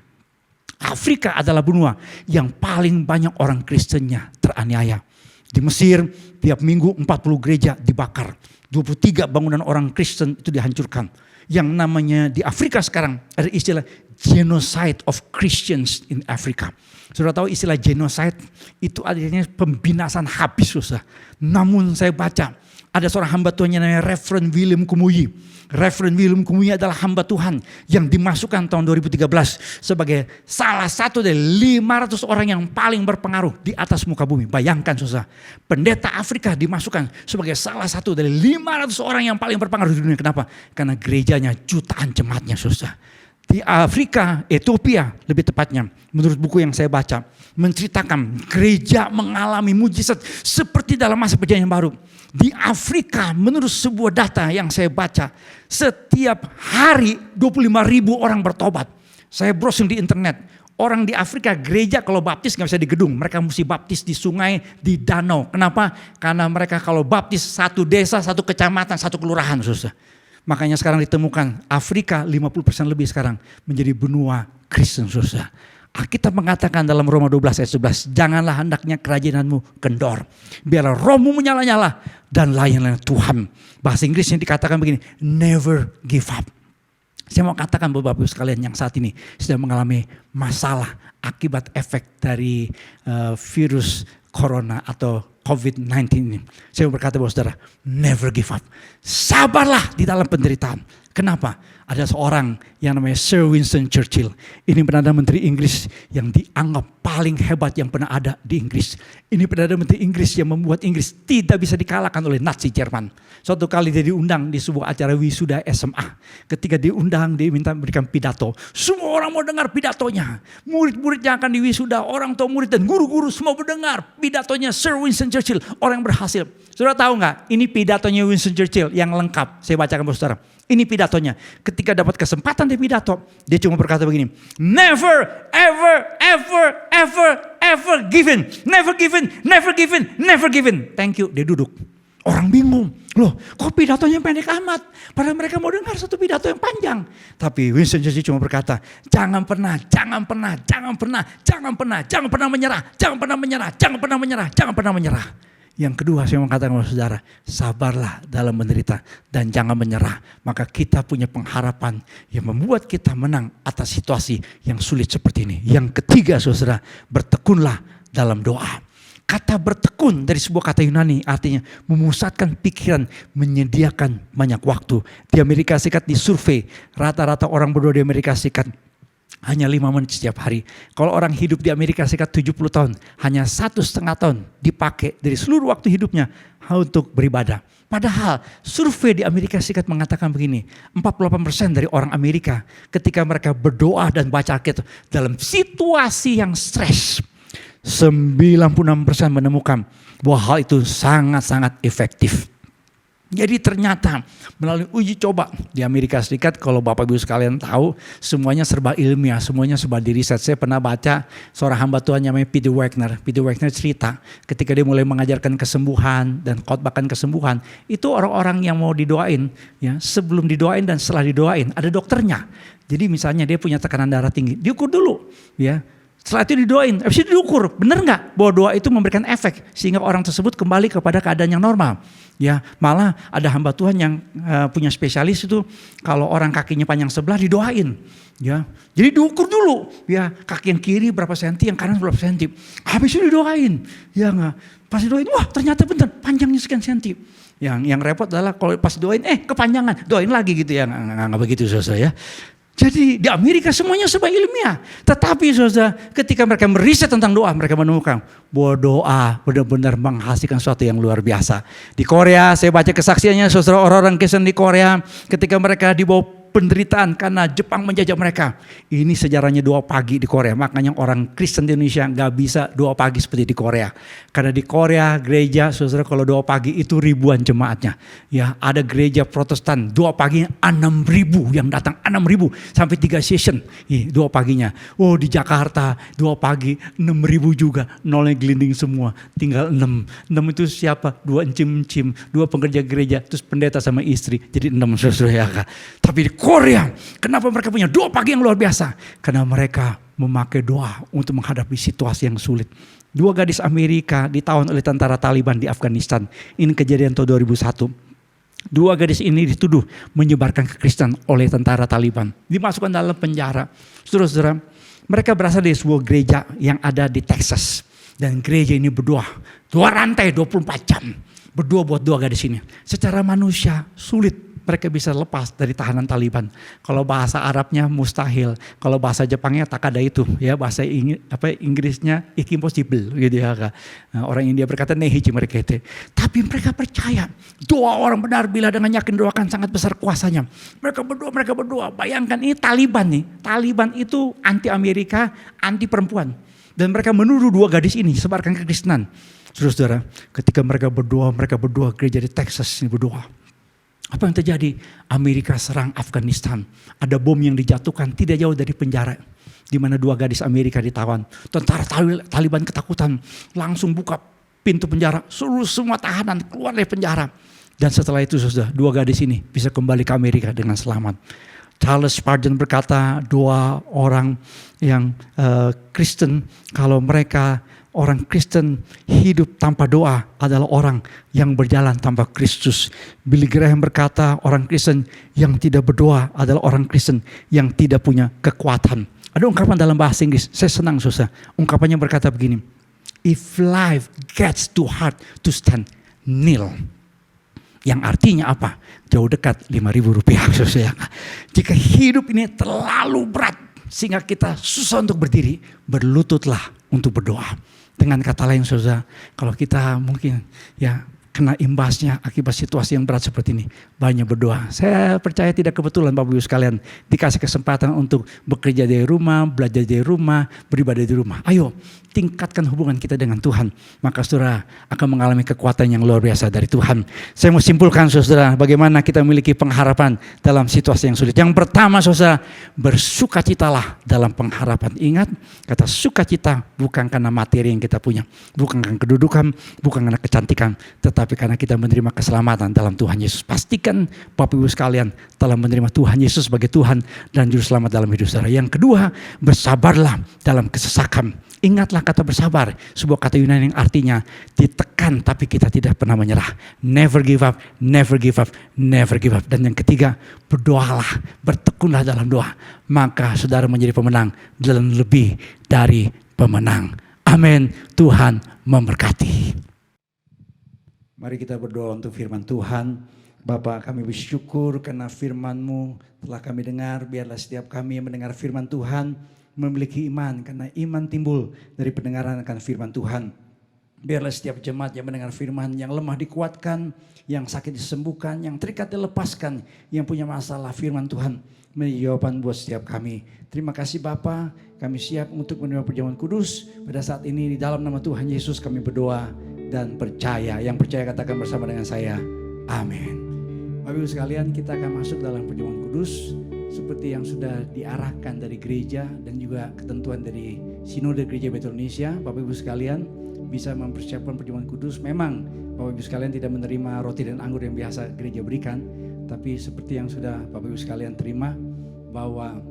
Afrika adalah benua yang paling banyak orang Kristennya teraniaya. Di Mesir tiap minggu 40 gereja dibakar. 23 bangunan orang Kristen itu dihancurkan. Yang namanya di Afrika sekarang ada istilah genocide of Christians in Africa. Sudah tahu istilah genocide itu artinya pembinasaan habis, susah. Namun saya baca ada seorang hamba Tuhan yang namanya Reverend William Kumuyi. Reverend William Kumuyi adalah hamba Tuhan yang dimasukkan tahun 2013 sebagai salah satu dari 500 orang yang paling berpengaruh di atas muka bumi. Bayangkan susah, pendeta Afrika dimasukkan sebagai salah satu dari 500 orang yang paling berpengaruh di dunia. Kenapa? Karena gerejanya jutaan jemaatnya, susah. Di Afrika, Ethiopia lebih tepatnya, menurut buku yang saya baca, menceritakan gereja mengalami mujizat seperti dalam masa perjanjian baru. Di Afrika menurut sebuah data yang saya baca, setiap hari 25.000 orang bertobat. Saya browsing di internet, orang di Afrika gereja kalau baptis gak bisa di gedung, mereka mesti baptis di sungai, di danau. Kenapa? Karena mereka kalau baptis satu desa, satu kecamatan, satu kelurahan, susah. Makanya sekarang ditemukan Afrika 50% lebih sekarang menjadi benua Kristen, susah. Alkitab mengatakan dalam Roma 12 ayat 11, janganlah hendaknya kerajinanmu kendor. Biarlah rohmu menyala-nyala dan layanlah Tuhan. Bahasa Inggrisnya dikatakan begini, never give up. Saya mau katakan Bapak-Ibu sekalian yang saat ini sedang mengalami masalah akibat efek dari virus corona atau COVID-19 ini. Saya mau berkata bahwa saudara, never give up. Sabarlah di dalam penderitaan. Kenapa? Ada seorang yang namanya Sir Winston Churchill. Ini Perdana Menteri Inggris yang dianggap paling hebat yang pernah ada di Inggris. Ini Perdana Menteri Inggris yang membuat Inggris tidak bisa dikalahkan oleh Nazi Jerman. Suatu kali dia diundang di sebuah acara wisuda SMA. Ketika diundang, dia minta memberikan pidato. Semua orang mau dengar pidatonya. Murid-murid yang akan diwisuda, orang tua murid dan guru-guru semua mendengar pidatonya Sir Winston Churchill. Orang yang berhasil. Saudara tahu nggak? Ini pidatonya Winston Churchill yang lengkap. Saya bacakan buat saudara. Ini pidatonya. Ketika dapat kesempatan di pidato, dia cuma berkata begini, never, ever, ever, ever, ever given, never given, never given, never given. Thank you. Dia duduk. Orang bingung. Loh, kok pidatonya pendek amat? Padahal mereka mau dengar satu pidato yang panjang. Tapi Winston Churchill cuma berkata, jangan pernah, jangan pernah, jangan pernah, jangan pernah, jangan pernah menyerah, jangan pernah menyerah, jangan pernah menyerah, jangan pernah menyerah. Yang kedua saya mau katakan kepada saudara, sabarlah dalam menderita dan jangan menyerah. Maka kita punya pengharapan yang membuat kita menang atas situasi yang sulit seperti ini. Yang ketiga saudara, bertekunlah dalam doa. Kata bertekun dari sebuah kata Yunani artinya memusatkan pikiran, menyediakan banyak waktu. Di Amerika Serikat disurvei, rata-rata orang berdoa di Amerika Serikat hanya 5 menit setiap hari. Kalau orang hidup di Amerika Serikat 70 tahun, hanya 1,5 tahun dipakai dari seluruh waktu hidupnya untuk beribadah. Padahal survei di Amerika Serikat mengatakan begini, 48% dari orang Amerika ketika mereka berdoa dan baca Alkitab dalam situasi yang stres, 96% menemukan bahwa hal itu sangat-sangat efektif. Jadi ternyata melalui uji coba di Amerika Serikat, kalau Bapak Ibu sekalian tahu, semuanya serba ilmiah, semuanya serba di riset. Saya pernah baca seorang hamba Tuhan namanya Peter Wagner. Peter Wagner cerita ketika dia mulai mengajarkan kesembuhan dan khotbahkan kesembuhan, itu orang-orang yang mau didoain, ya sebelum didoain dan setelah didoain ada dokternya. Jadi misalnya dia punya tekanan darah tinggi, diukur dulu, ya. Setelah itu didoain, habis itu diukur, benar nggak bahwa doa itu memberikan efek sehingga orang tersebut kembali kepada keadaan yang normal. Ya, malah ada hamba Tuhan yang punya spesialis itu kalau orang kakinya panjang sebelah didoain. Ya, jadi diukur dulu, ya kaki yang kiri berapa senti, yang kanan berapa senti. Habis itu didoain, ya nggak. Pas didoain, wah ternyata benar panjangnya sekian senti. Yang repot adalah kalau pas doain, kepanjangan, doain lagi gitu ya, nggak begitu saudara ya. Jadi di Amerika semuanya serba ilmiah. Tetapi saudara, ketika mereka meriset tentang doa, mereka menemukan bahwa doa benar-benar menghasilkan sesuatu yang luar biasa. Di Korea, saya baca kesaksiannya saudara, orang-orang Kristen di Korea ketika mereka dibawa penderitaan karena Jepang menjajah mereka. Ini sejarahnya doa pagi di Korea. Makanya orang Kristen di Indonesia gak bisa doa pagi seperti di Korea. Karena di Korea gereja, saudara, kalau doa pagi itu ribuan jemaatnya. Ya, ada gereja Protestan doa paginya 6.000 yang datang, 6.000 sampai 3 session doa paginya. Oh, di Jakarta doa pagi 6.000 juga, nolnya gelinding semua, tinggal 6 itu siapa? 2 encim-encim, 2 pekerja gereja, terus pendeta sama istri, jadi 6 saudara ya. Tapi di Korea. Kenapa mereka punya doa pagi yang luar biasa? Karena mereka memakai doa untuk menghadapi situasi yang sulit. 2 gadis Amerika ditawan oleh tentara Taliban di Afghanistan. Ini kejadian tahun 2001. 2 gadis ini dituduh menyebarkan kekristenan oleh tentara Taliban. Dimasukkan dalam penjara. Saudara-saudara, mereka berasal dari sebuah gereja yang ada di Texas. Dan gereja ini berdoa. 2 rantai 24 jam. Berdoa buat 2 gadis ini. Secara manusia sulit mereka bisa lepas dari tahanan Taliban. Kalau bahasa Arabnya mustahil, kalau bahasa Jepangnya tak ada itu, ya bahasa Inggrisnya impossible gitu ya. Nah, orang India berkata nehichi mereka itu. Tapi mereka percaya doa orang benar bila dengan yakin doakan sangat besar kuasanya. Mereka berdoa. Bayangkan ini Taliban nih. Taliban itu anti Amerika, anti perempuan. Dan mereka menuduh 2 gadis ini sebarkan kekristenan. Saudara-saudara, ketika mereka berdoa gereja di Texas ini berdoa. Apa yang terjadi? Amerika serang Afghanistan. Ada bom yang dijatuhkan tidak jauh dari penjara. Di mana 2 gadis Amerika ditawan. Tentara Taliban ketakutan. Langsung buka pintu penjara. Suruh semua tahanan keluar dari penjara. Dan setelah itu sudah 2 gadis ini bisa kembali ke Amerika dengan selamat. Charles Spurgeon berkata 2 orang yang Kristen, kalau mereka orang Kristen hidup tanpa doa adalah orang yang berjalan tanpa Kristus. Billy Graham berkata orang Kristen yang tidak berdoa adalah orang Kristen yang tidak punya kekuatan. Ada ungkapan dalam bahasa Inggris, saya senang susah. Ungkapannya berkata begini, if life gets too hard to stand, kneel. Yang artinya apa? Jauh dekat 5.000 rupiah. Jika hidup ini terlalu berat sehingga kita susah untuk berdiri, berlututlah untuk berdoa. Dengan kata lain saudara, kalau kita mungkin ya kena imbasnya akibat situasi yang berat seperti ini, banyak berdoa. Saya percaya tidak kebetulan Bapak Ibu sekalian dikasih kesempatan untuk bekerja dari rumah, belajar dari rumah, beribadah di rumah. Ayo tingkatkan hubungan kita dengan Tuhan, maka saudara akan mengalami kekuatan yang luar biasa dari Tuhan. Saya mau simpulkan saudara, bagaimana kita memiliki pengharapan dalam situasi yang sulit. Yang pertama saudara, bersukacitalah dalam pengharapan. Ingat, kata sukacita bukan karena materi yang kita punya, bukan karena kedudukan, bukan karena kecantikan, tetapi karena kita menerima keselamatan dalam Tuhan Yesus. Pastikan Bapak Ibu sekalian telah menerima Tuhan Yesus sebagai Tuhan dan Juru Selamat dalam hidup saudara. Yang kedua, bersabarlah dalam kesesakan. Ingatlah kata bersabar, sebuah kata Yunani yang artinya ditekan tapi kita tidak pernah menyerah. Never give up, never give up, never give up. Dan yang ketiga, berdoalah, bertekunlah dalam doa. Maka saudara menjadi pemenang dan lebih dari pemenang. Amin. Tuhan memberkati. Mari kita berdoa untuk firman Tuhan. Bapa, kami bersyukur karena firman-Mu telah kami dengar. Biarlah setiap kami yang mendengar firman Tuhan memiliki iman, karena iman timbul dari pendengaran akan firman Tuhan. Biarlah setiap jemaat yang mendengar firman, yang lemah dikuatkan, yang sakit disembuhkan, yang terikat dilepaskan, yang punya masalah, firman Tuhan menjadi jawaban buat setiap kami. Terima kasih Bapa, kami siap untuk menerima perjamuan kudus. Pada saat ini di dalam nama Tuhan Yesus kami berdoa dan percaya. Yang percaya katakan bersama dengan saya, amin. Bapak Ibu sekalian, kita akan masuk dalam perjamuan kudus seperti yang sudah diarahkan dari gereja dan juga ketentuan dari Sinode Gereja Betel Indonesia. Bapak Ibu sekalian bisa mempersiapkan perjamuan kudus. Memang Bapak Ibu sekalian tidak menerima roti dan anggur yang biasa gereja berikan, tapi seperti yang sudah Bapak Ibu sekalian terima, bahwa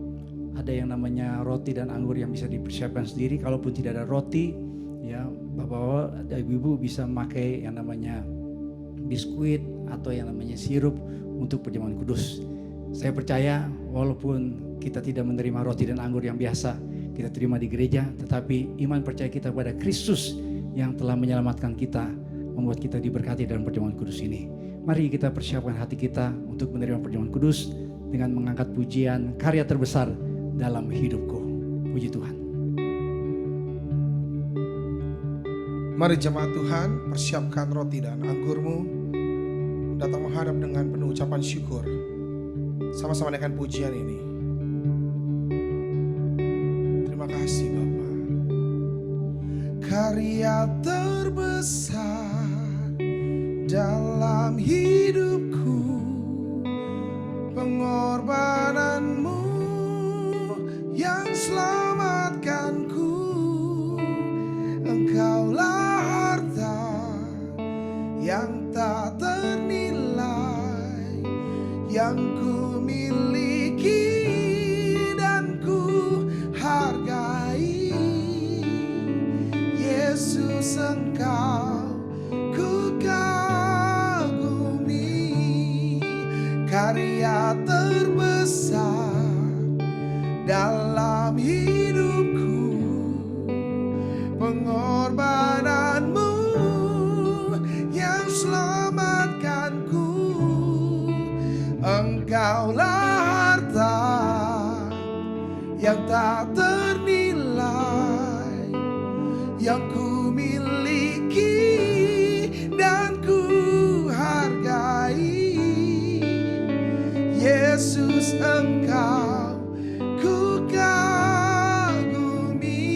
ada yang namanya roti dan anggur yang bisa dipersiapkan sendiri. Kalaupun tidak ada roti, ya Bapak-bapak dan Ibu bisa memakai yang namanya biskuit atau yang namanya sirup untuk perjamuan kudus. Saya percaya walaupun kita tidak menerima roti dan anggur yang biasa kita terima di gereja, tetapi iman percaya kita pada Kristus yang telah menyelamatkan kita, membuat kita diberkati dalam perjamuan kudus ini. Mari kita persiapkan hati kita untuk menerima perjamuan kudus dengan mengangkat pujian karya terbesar dalam hidupku. Puji Tuhan. Mari jemaat Tuhan, persiapkan roti dan anggurmu, datang menghadap dengan penuh ucapan syukur. Sama-sama dengan pujian ini. Terima kasih Bapa. Karya terbesar dalam hidupku, pengorbananmu yang selamatkanku. Engkaulah harta yang tak ternilai yang ku miliki. Yesus Engkau ku kagumi, karya terbesar dalam hidupku, pengorbananmu yang selamatkanku. Engkaulah harta yang tak ternilai, yang ku miliki dan ku hargai. Yesus Engkau ku kagumi,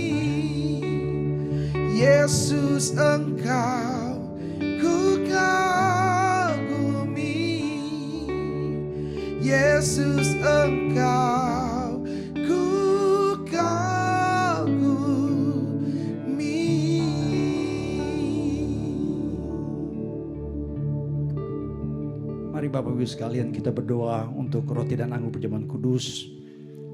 Yesus Engkau ku kagumi, Yesus Engkau ku kagumi. Mari Bapak Ibu sekalian kita berdoa untuk roti dan anggur perjamuan kudus.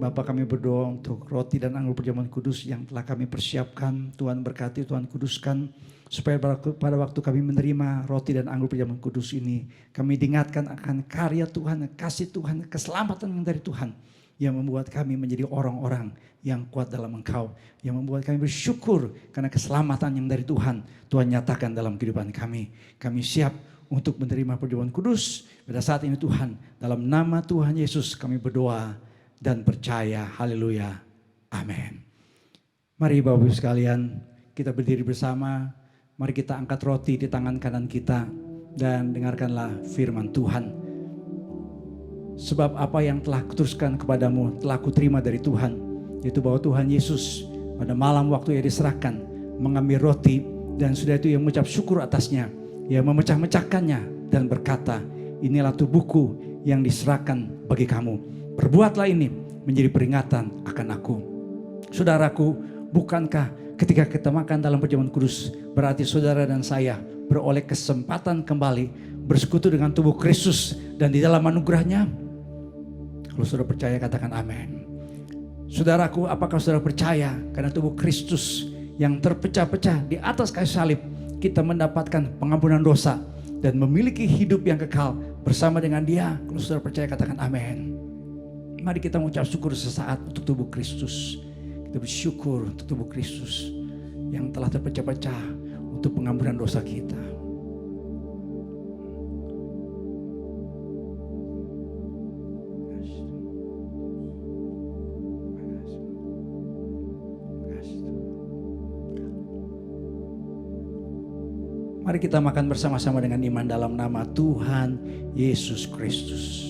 Bapak, kami berdoa untuk roti dan anggur perjamuan kudus yang telah kami persiapkan. Tuhan berkati, Tuhan kuduskan, supaya pada waktu kami menerima roti dan anggur perjamuan kudus ini, kami diingatkan akan karya Tuhan, kasih Tuhan, keselamatan yang dari Tuhan, yang membuat kami menjadi orang-orang yang kuat dalam Engkau, yang membuat kami bersyukur karena keselamatan yang dari Tuhan, Tuhan nyatakan dalam kehidupan kami. Kami siap untuk menerima perjamuan kudus pada saat ini Tuhan. Dalam nama Tuhan Yesus kami berdoa dan percaya. Haleluya. Amin. Mari Bapak Ibu sekalian, kita berdiri bersama. Mari kita angkat roti di tangan kanan kita dan dengarkanlah firman Tuhan. Sebab apa yang telah kuteruskan kepadamu telah kuterima dari Tuhan, yaitu bahwa Tuhan Yesus pada malam waktu ia diserahkan mengambil roti, dan sudah itu ia mengucap syukur atasnya. Ia memecah-mecahkannya dan berkata, inilah tubuhku yang diserahkan bagi kamu. Perbuatlah ini menjadi peringatan akan aku. Saudaraku, bukankah ketika kita makan dalam perjamuan kudus, berarti saudara dan saya beroleh kesempatan kembali bersekutu dengan tubuh Kristus dan di dalam anugerahnya? Kalau saudara percaya katakan amin. Saudaraku, apakah saudara percaya karena tubuh Kristus yang terpecah-pecah di atas kayu salib, kita mendapatkan pengampunan dosa dan memiliki hidup yang kekal bersama dengan Dia? Kalau saudara percaya katakan amin. Mari kita mengucap syukur sesaat untuk tubuh Kristus. Kita bersyukur untuk tubuh Kristus yang telah terpecah-pecah untuk pengampunan dosa kita. Mari kita makan bersama-sama dengan iman dalam nama Tuhan Yesus Kristus.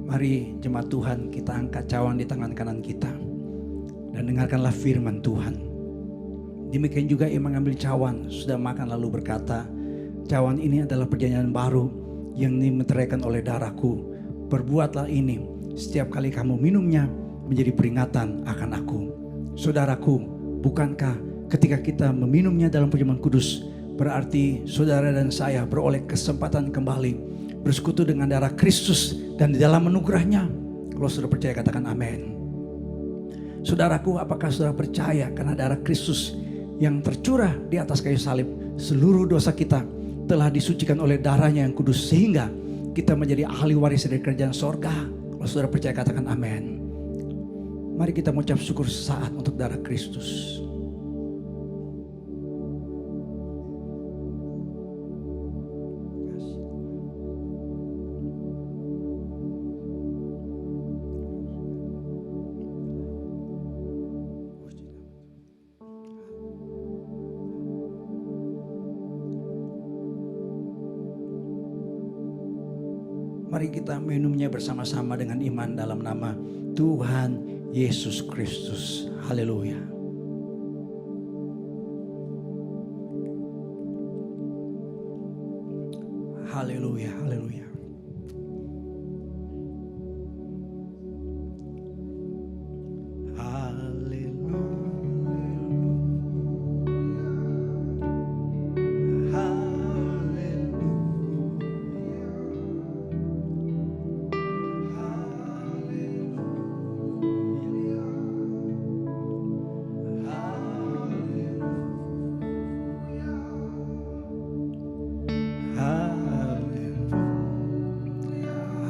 Mari jemaat Tuhan, kita angkat cawan di tangan kanan kita dan dengarkanlah firman Tuhan. Demikian juga ia mengambil cawan, sudah makan lalu berkata, cawan ini adalah perjanjian baru yang dimeteraikan oleh darahku. Perbuatlah ini setiap kali kamu minumnya menjadi peringatan akan aku. Saudaraku, bukankah ketika kita meminumnya dalam perjamuan kudus, berarti saudara dan saya beroleh kesempatan kembali bersekutu dengan darah Kristus dan di dalam anugerahnya? Kalau saudara percaya katakan amin. Saudaraku, apakah saudara percaya karena darah Kristus yang tercurah di atas kayu salib, seluruh dosa kita telah disucikan oleh darahnya yang kudus, sehingga kita menjadi ahli waris dari kerajaan sorga? Kalau saudara percaya katakan amin. Mari kita mengucap syukur sesaat untuk darah Kristus. Mari kita minumnya bersama-sama dengan iman dalam nama Tuhan Yesus Kristus. Haleluya. Haleluya, haleluya.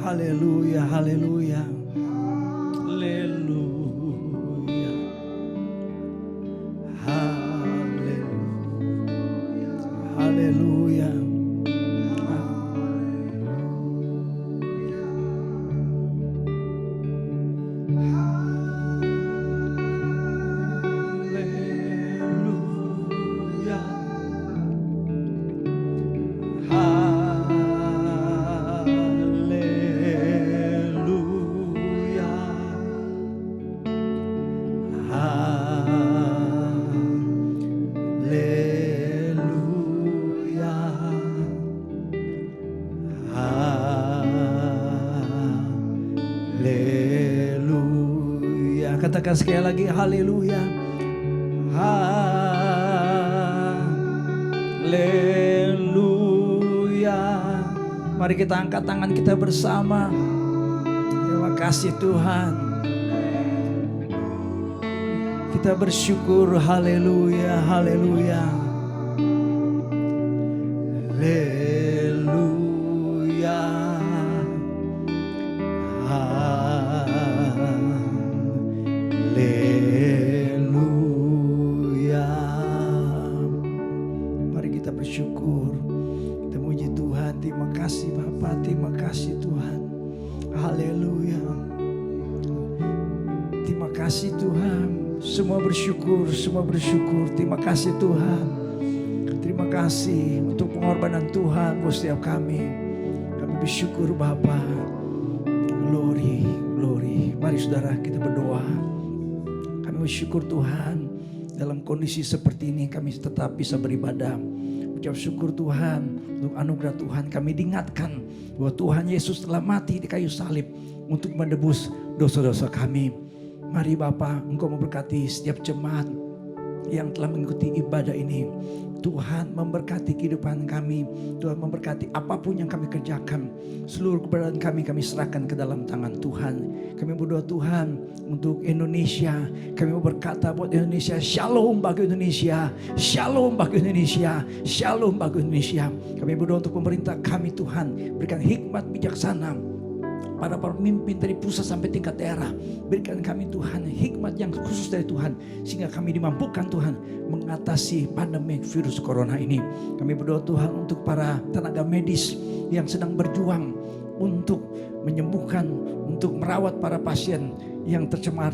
Haleluya, haleluya, haleluya, haleluya, haleluya. Haleluya. Katakan sekali lagi, haleluya. Haleluya. Mari kita angkat tangan kita bersama. Terima kasih Tuhan. Kita bersyukur, haleluya, haleluya. Haleluya. Haleluya. Mari kita bersyukur. Kita muji Tuhan. Terima kasih Bapa, terima kasih Tuhan. Haleluya. Terima kasih Tuhan. Semua bersyukur, semua bersyukur. Terima kasih Tuhan. Terima kasih untuk pengorbanan Tuhan buat setiap kami. Kami bersyukur Bapa. Glory, glory. Mari saudara kita berdoa. Kami bersyukur Tuhan. Dalam kondisi seperti ini kami tetap bisa beribadah. Ucap syukur Tuhan untuk anugerah Tuhan. Kami diingatkan bahwa Tuhan Yesus telah mati di kayu salib untuk menebus dosa-dosa kami. Mari Bapa, Engkau memberkati setiap jemaat yang telah mengikuti ibadah ini. Tuhan memberkati kehidupan kami. Tuhan memberkati apapun yang kami kerjakan. Seluruh keberadaan kami serahkan ke dalam tangan Tuhan. Kami berdoa Tuhan untuk Indonesia. Kami berkata buat Indonesia, shalom bagi Indonesia, shalom bagi Indonesia, shalom bagi Indonesia. Kami berdoa untuk pemerintah kami Tuhan. Berikan hikmat bijaksana para pemimpin dari pusat sampai tingkat daerah. Berikan kami Tuhan hikmat yang khusus dari Tuhan, sehingga kami dimampukan Tuhan mengatasi pandemi virus corona ini. Kami berdoa Tuhan untuk para tenaga medis yang sedang berjuang untuk menyembuhkan, untuk merawat para pasien yang tercemar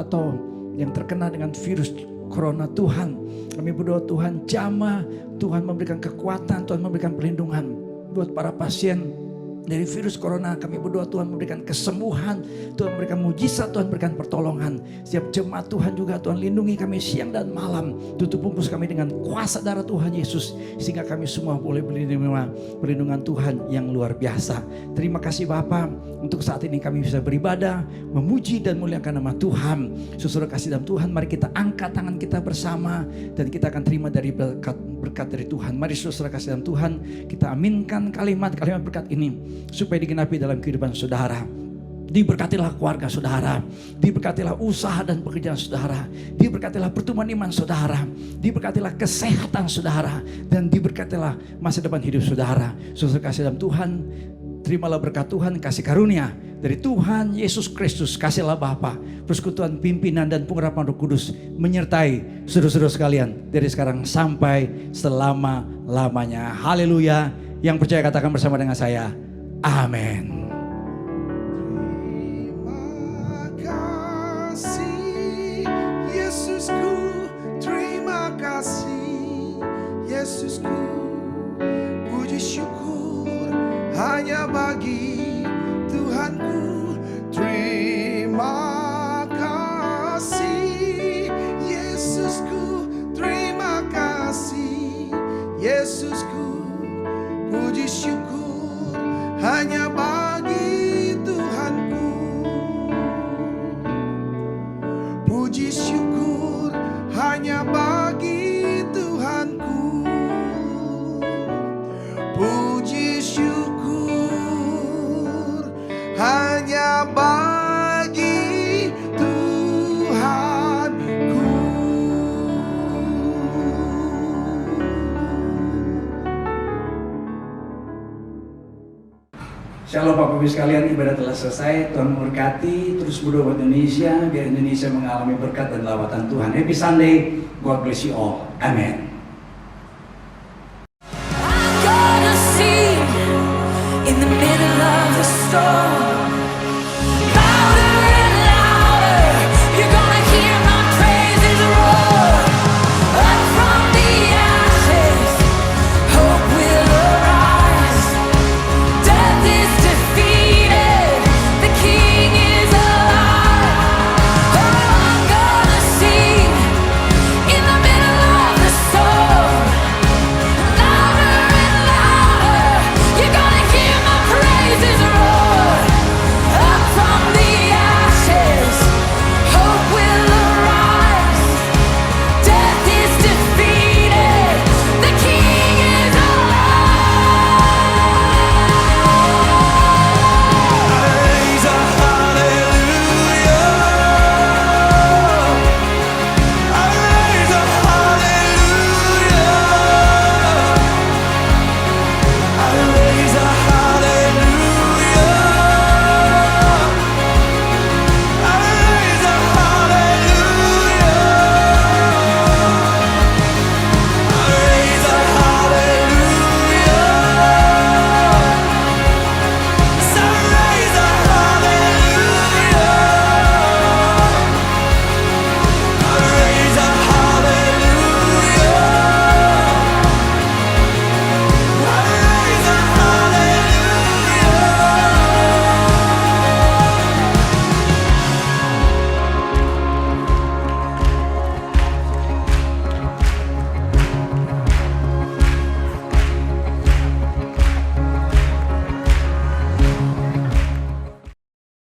atau yang terkena dengan virus corona. Tuhan, kami berdoa Tuhan jamah, Tuhan memberikan kekuatan, Tuhan memberikan perlindungan buat para pasien dari virus corona. Kami berdoa Tuhan memberikan kesembuhan, Tuhan memberikan mujizat, Tuhan memberikan pertolongan. Setiap jemaat Tuhan juga Tuhan lindungi kami siang dan malam. Tutup bungkus kami dengan kuasa darah Tuhan Yesus, sehingga kami semua boleh menerima perlindungan Tuhan yang luar biasa. Terima kasih Bapa, untuk saat ini kami bisa beribadah, memuji dan muliakan nama Tuhan. Saudara kasih dalam Tuhan, mari kita angkat tangan kita bersama dan kita akan terima dari berkat dari Tuhan. Mari saudara kasih dalam Tuhan, kita aminkan kalimat-kalimat berkat ini supaya digenapi dalam kehidupan saudara. Diberkatilah keluarga saudara, diberkatilah usaha dan pekerjaan saudara, diberkatilah pertumbuhan iman saudara, diberkatilah kesehatan saudara, dan diberkatilah masa depan hidup saudara. Saudara kasih dalam Tuhan, terimalah berkat Tuhan, kasih karunia dari Tuhan Yesus Kristus, kasihlah Bapa, persekutuan pimpinan dan pengurapan Roh Kudus menyertai saudara-saudara sekalian dari sekarang sampai selama-lamanya. Haleluya. Yang percaya katakan bersama dengan saya, amin. Terima kasih Yesusku, terima kasih Yesusku. Puji syukur hanya bagi Tuhanku. Terima kasih Yesusku, terima kasih Yesusku. Puji syukur hanya bagi Tuhanku. Puji syukur hanya bagi Tuhanku. Puji syukur hanya bagi Tuhanku. Shalom Bapak Ibu sekalian, ibadah telah selesai. Tuhan memberkati, terus berdoa buat Indonesia, biar Indonesia mengalami berkat dan lawatan Tuhan. Happy Sunday, God bless you all. Amen.